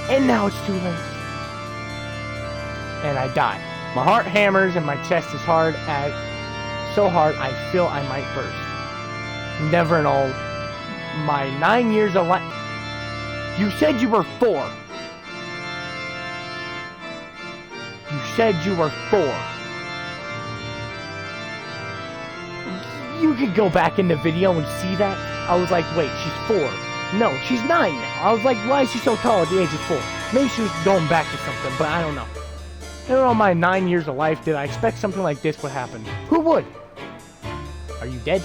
And now it's too late. And I die. My heart hammers and my chest is so hard I feel I might burst. Never in all my 9 years of life. You said you were 4. You said you were 4. You could go back in the video and see that. I was like, wait, she's 4. No, she's 9 now. I was like, why is she so tall at the age of 4? Maybe she was going back to something, but I don't know. In all my 9 years of life, did I expect something like this would happen? Who would? Are you dead?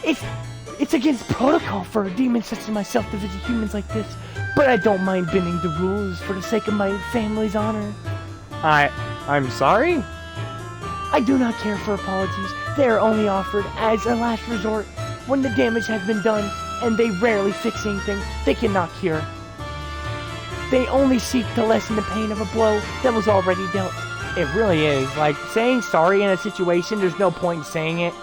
It's against protocol for a demon such as myself to visit humans like this, but I don't mind bending the rules for the sake of my family's honor. I'm sorry? I do not care for apologies. They are only offered as a last resort when the damage has been done, and they rarely fix anything they cannot cure. They only seek to lessen the pain of a blow that was already dealt. It really is. Like, saying sorry in a situation, there's no point in saying it.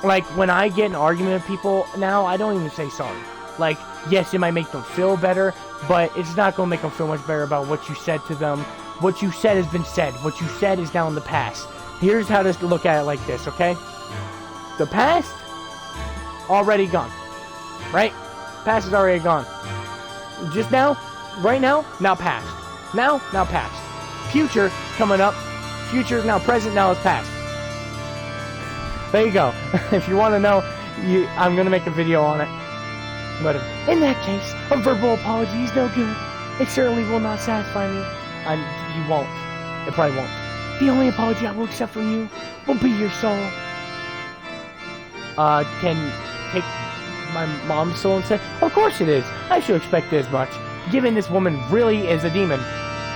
Like, when I get in an argument with people now, I don't even say sorry. Like, yes, it might make them feel better, but it's not going to make them feel much better about what you said to them. What you said has been said. What you said is now in the past. Here's how to look at it like this, okay? The past, already gone. Right? Past is already gone. Just now, right now, now past. Now past. Future, coming up. Future is now present, now is past. There you go. If you want to know, I'm going to make a video on it. But in that case, a verbal apology is no good. It certainly will not satisfy me. You won't. It probably won't. The only apology I will accept from you will be your soul. Can take my mom's soul and say, of course it is. I should expect as much. Given this woman really is a demon.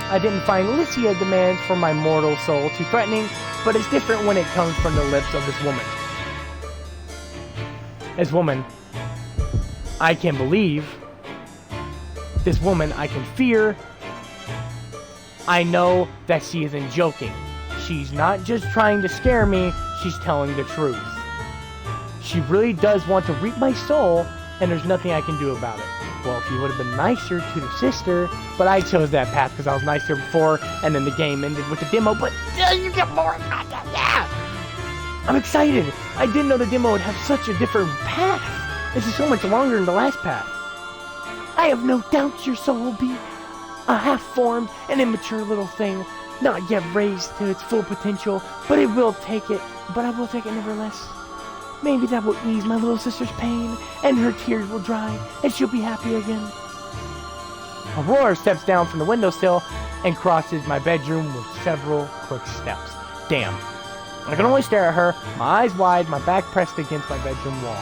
I didn't find Lycia demands for my mortal soul too threatening, but it's different when it comes from the lips of this woman. This woman, I can believe. This woman, I can fear. I know that she isn't joking. She's not just trying to scare me, she's telling the truth. She really does want to reap my soul, and there's nothing I can do about it. Well, if you would have been nicer to the sister, but I chose that path because I was nicer before, and then the game ended with the demo, but you get more content, yeah! I'm excited! I didn't know the demo would have such a different path! This is so much longer than the last path. I have no doubt your soul will be a half-formed and immature little thing, not yet raised to its full potential, but I will take it nevertheless. Maybe that will ease my little sister's pain, and her tears will dry, and she'll be happy again. Aurora steps down from the windowsill and crosses my bedroom with several quick steps. Damn. I can only stare at her, my eyes wide, my back pressed against my bedroom wall.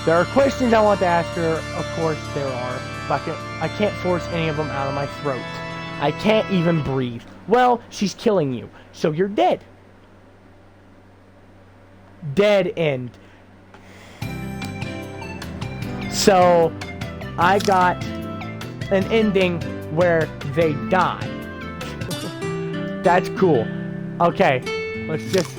There are questions I want to ask her, of course there are, but I can't force any of them out of my throat. I can't even breathe. Well, she's killing you, so you're dead. Dead end. So I got an ending where they die. That's cool. Okay, let's just...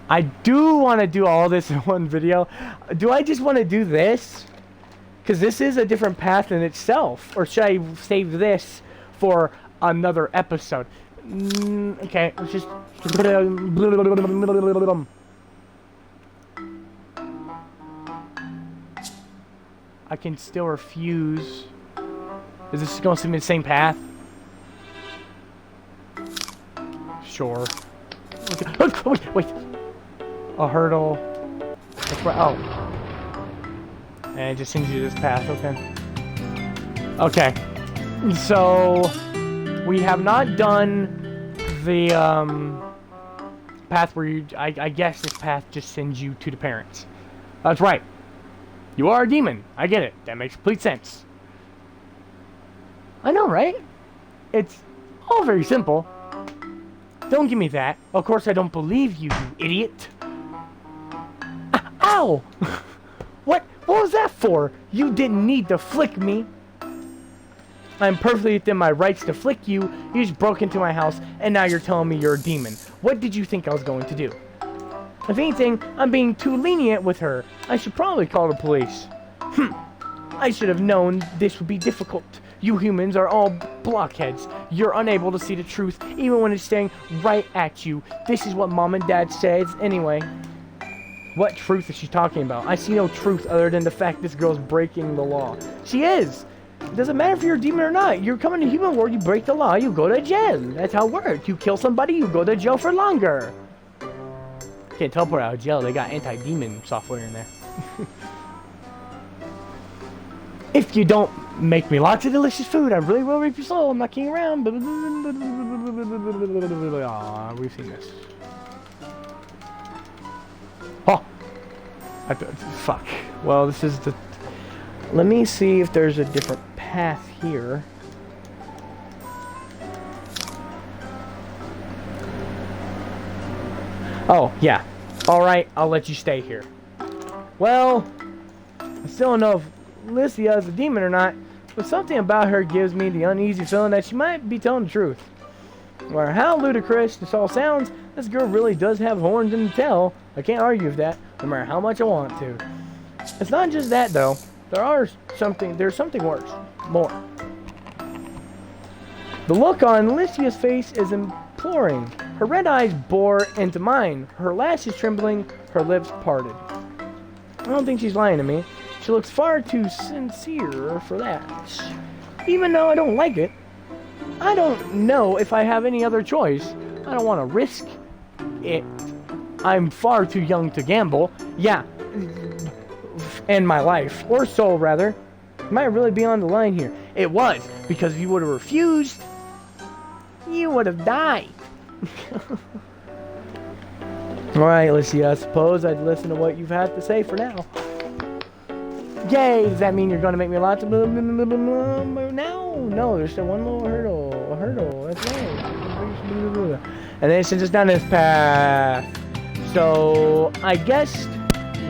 I do want to do all this in one video. Do I just want to do this? Because this is a different path in itself. Or should I save this for another episode? Okay, let's just... I can still refuse. Is this going to be the same path? Sure. Okay. Wait. A hurdle. That's right. Oh. And it just sends you this path. Okay. Okay. So we have not done the path where you. I guess this path just sends you to the parents. That's right. You are a demon. I get it. That makes complete sense. I know, right? It's all very simple. Don't give me that. Of course I don't believe you, you idiot. Ow! What was that for? You didn't need to flick me. I'm perfectly within my rights to flick you. You just broke into my house, and now you're telling me you're a demon. What did you think I was going to do? If anything, I'm being too lenient with her. I should probably call the police. I should have known this would be difficult. You humans are all blockheads. You're unable to see the truth, even when it's staring right at you. This is what Mom and Dad says anyway. What truth is she talking about? I see no truth other than the fact this girl's breaking the law. She is! It doesn't matter if you're a demon or not. You're coming to human world, you break the law, you go to jail. That's how it works. You kill somebody, you go to jail for longer. Can't teleport out of jail. They got anti-demon software in there. If you don't make me lots of delicious food, I really will rape your soul. I'm not kidding around. Aw, we've seen this. Oh! Fuck. Well, this is the... Let me see if there's a different path here. Oh, yeah. Alright, I'll let you stay here. Well, I still don't know if Lycia is a demon or not, but something about her gives me the uneasy feeling that she might be telling the truth. No matter how ludicrous this all sounds, this girl really does have horns in the tail. I can't argue with that, no matter how much I want to. It's not just that, though. There's something worse. More. The look on Lycia's face is imploring. Her red eyes bore into mine, her lashes trembling, her lips parted. I don't think she's lying to me. She looks far too sincere for that. Even though I don't like it, I don't know if I have any other choice. I don't want to risk it. I'm far too young to gamble. Yeah. And my life. Or soul, rather. Might really be on the line here. It was. Because if you would have refused, you would have died. Alright, let's see. I suppose I'd listen to what you've had to say for now. Yay! Does that mean you're going to make me lots of... now? No, there's still one little hurdle. A hurdle. That's right. And then it sends us down this path. So, I guess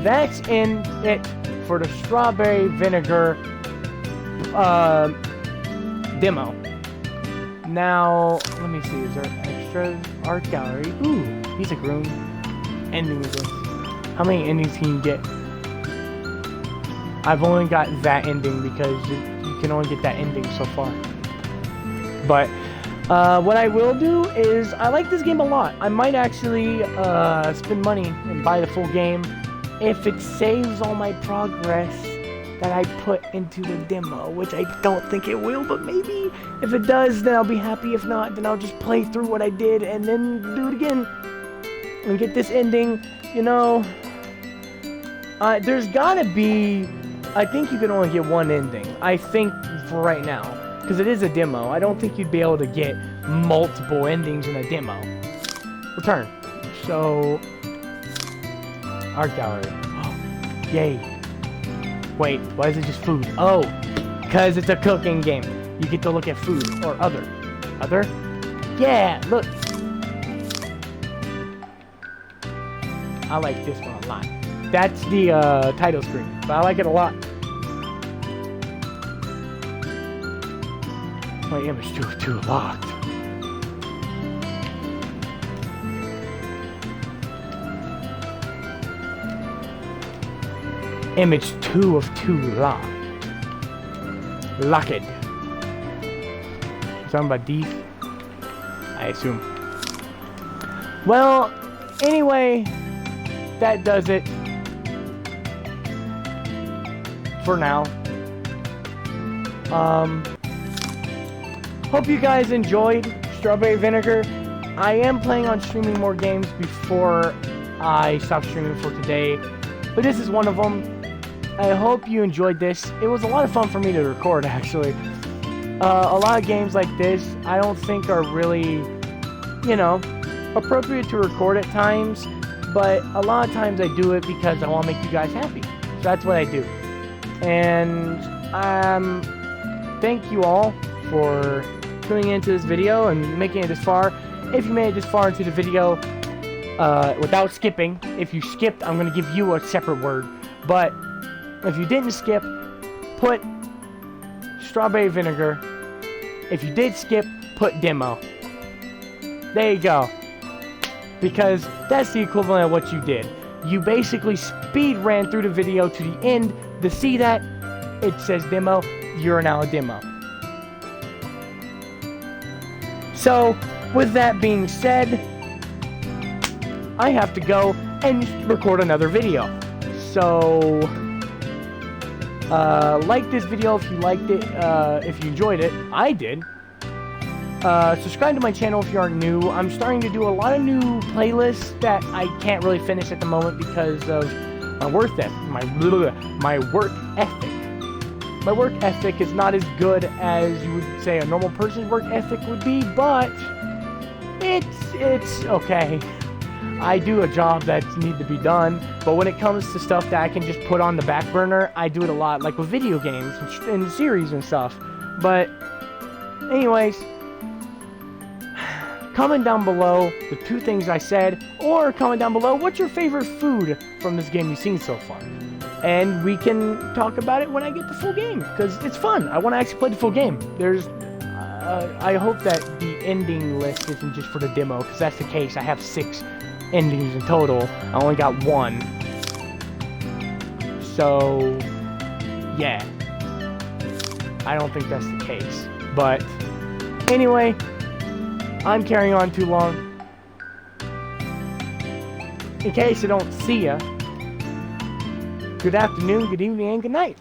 that's in it for the strawberry vinegar demo. Now, let me see. Is there extra art gallery? Ooh, music room. Ending of this. How many endings can you get? I've only got that ending because you can only get that ending so far. But what I will do is, I like this game a lot. I might actually spend money and buy the full game if it saves all my progress that I put into the demo, which I don't think it will, but maybe if it does, then I'll be happy. If not, then I'll just play through what I did and then do it again and get this ending. You know, there's gotta be, I think you can only get one ending, I think, for right now, because it is a demo. I don't think you'd be able to get multiple endings in a demo. Return. So, art gallery. Yay. Wait, why is it just food? Oh, because it's a cooking game. You get to look at food or other. Other? Yeah, look. I like this one a lot. That's the title screen, but I like it a lot. My image 2 of 2 locked. Image 2 of 2 locked. Lock it. Something about these? I assume. Well, anyway, that does it for now. Hope you guys enjoyed Strawberry Vinegar. I am planning on streaming more games before I stop streaming for today, but this is one of them. I hope you enjoyed this. It was a lot of fun for me to record, actually. A lot of games like this I don't think are really, appropriate to record at times, but a lot of times I do it because I want to make you guys happy. So that's what I do. And thank you all for tuning into this video and making it this far. If you made it this far into the video without skipping, if you skipped, I'm going to give you a separate word. But if you didn't skip, put Strawberry Vinegar. If you did skip, put demo. There you go. Because that's the equivalent of what you did. You basically speed ran through the video to the end. To see that it says demo, you're now a demo. So, with that being said, I have to go and record another video. So, like this video if you liked it, if you enjoyed it. I did. Subscribe to my channel if you aren't new. I'm starting to do a lot of new playlists that I can't really finish at the moment because of my work ethic. My work ethic. My work ethic is not as good as you would say a normal person's work ethic would be, but it's okay. I do a job that needs to be done, but when it comes to stuff that I can just put on the back burner, I do it a lot, like with video games and series and stuff. But anyways, comment down below the 2 things I said, or comment down below what's your favorite food from this game you've seen so far. And we can talk about it when I get the full game, because it's fun. I want to actually play the full game. I hope that the ending list isn't just for the demo, because that's the case. I have 6 endings in total. I only got 1. So, yeah. I don't think that's the case. But, anyway, I'm carrying on too long. In case I don't see ya, good afternoon, good evening, and good night.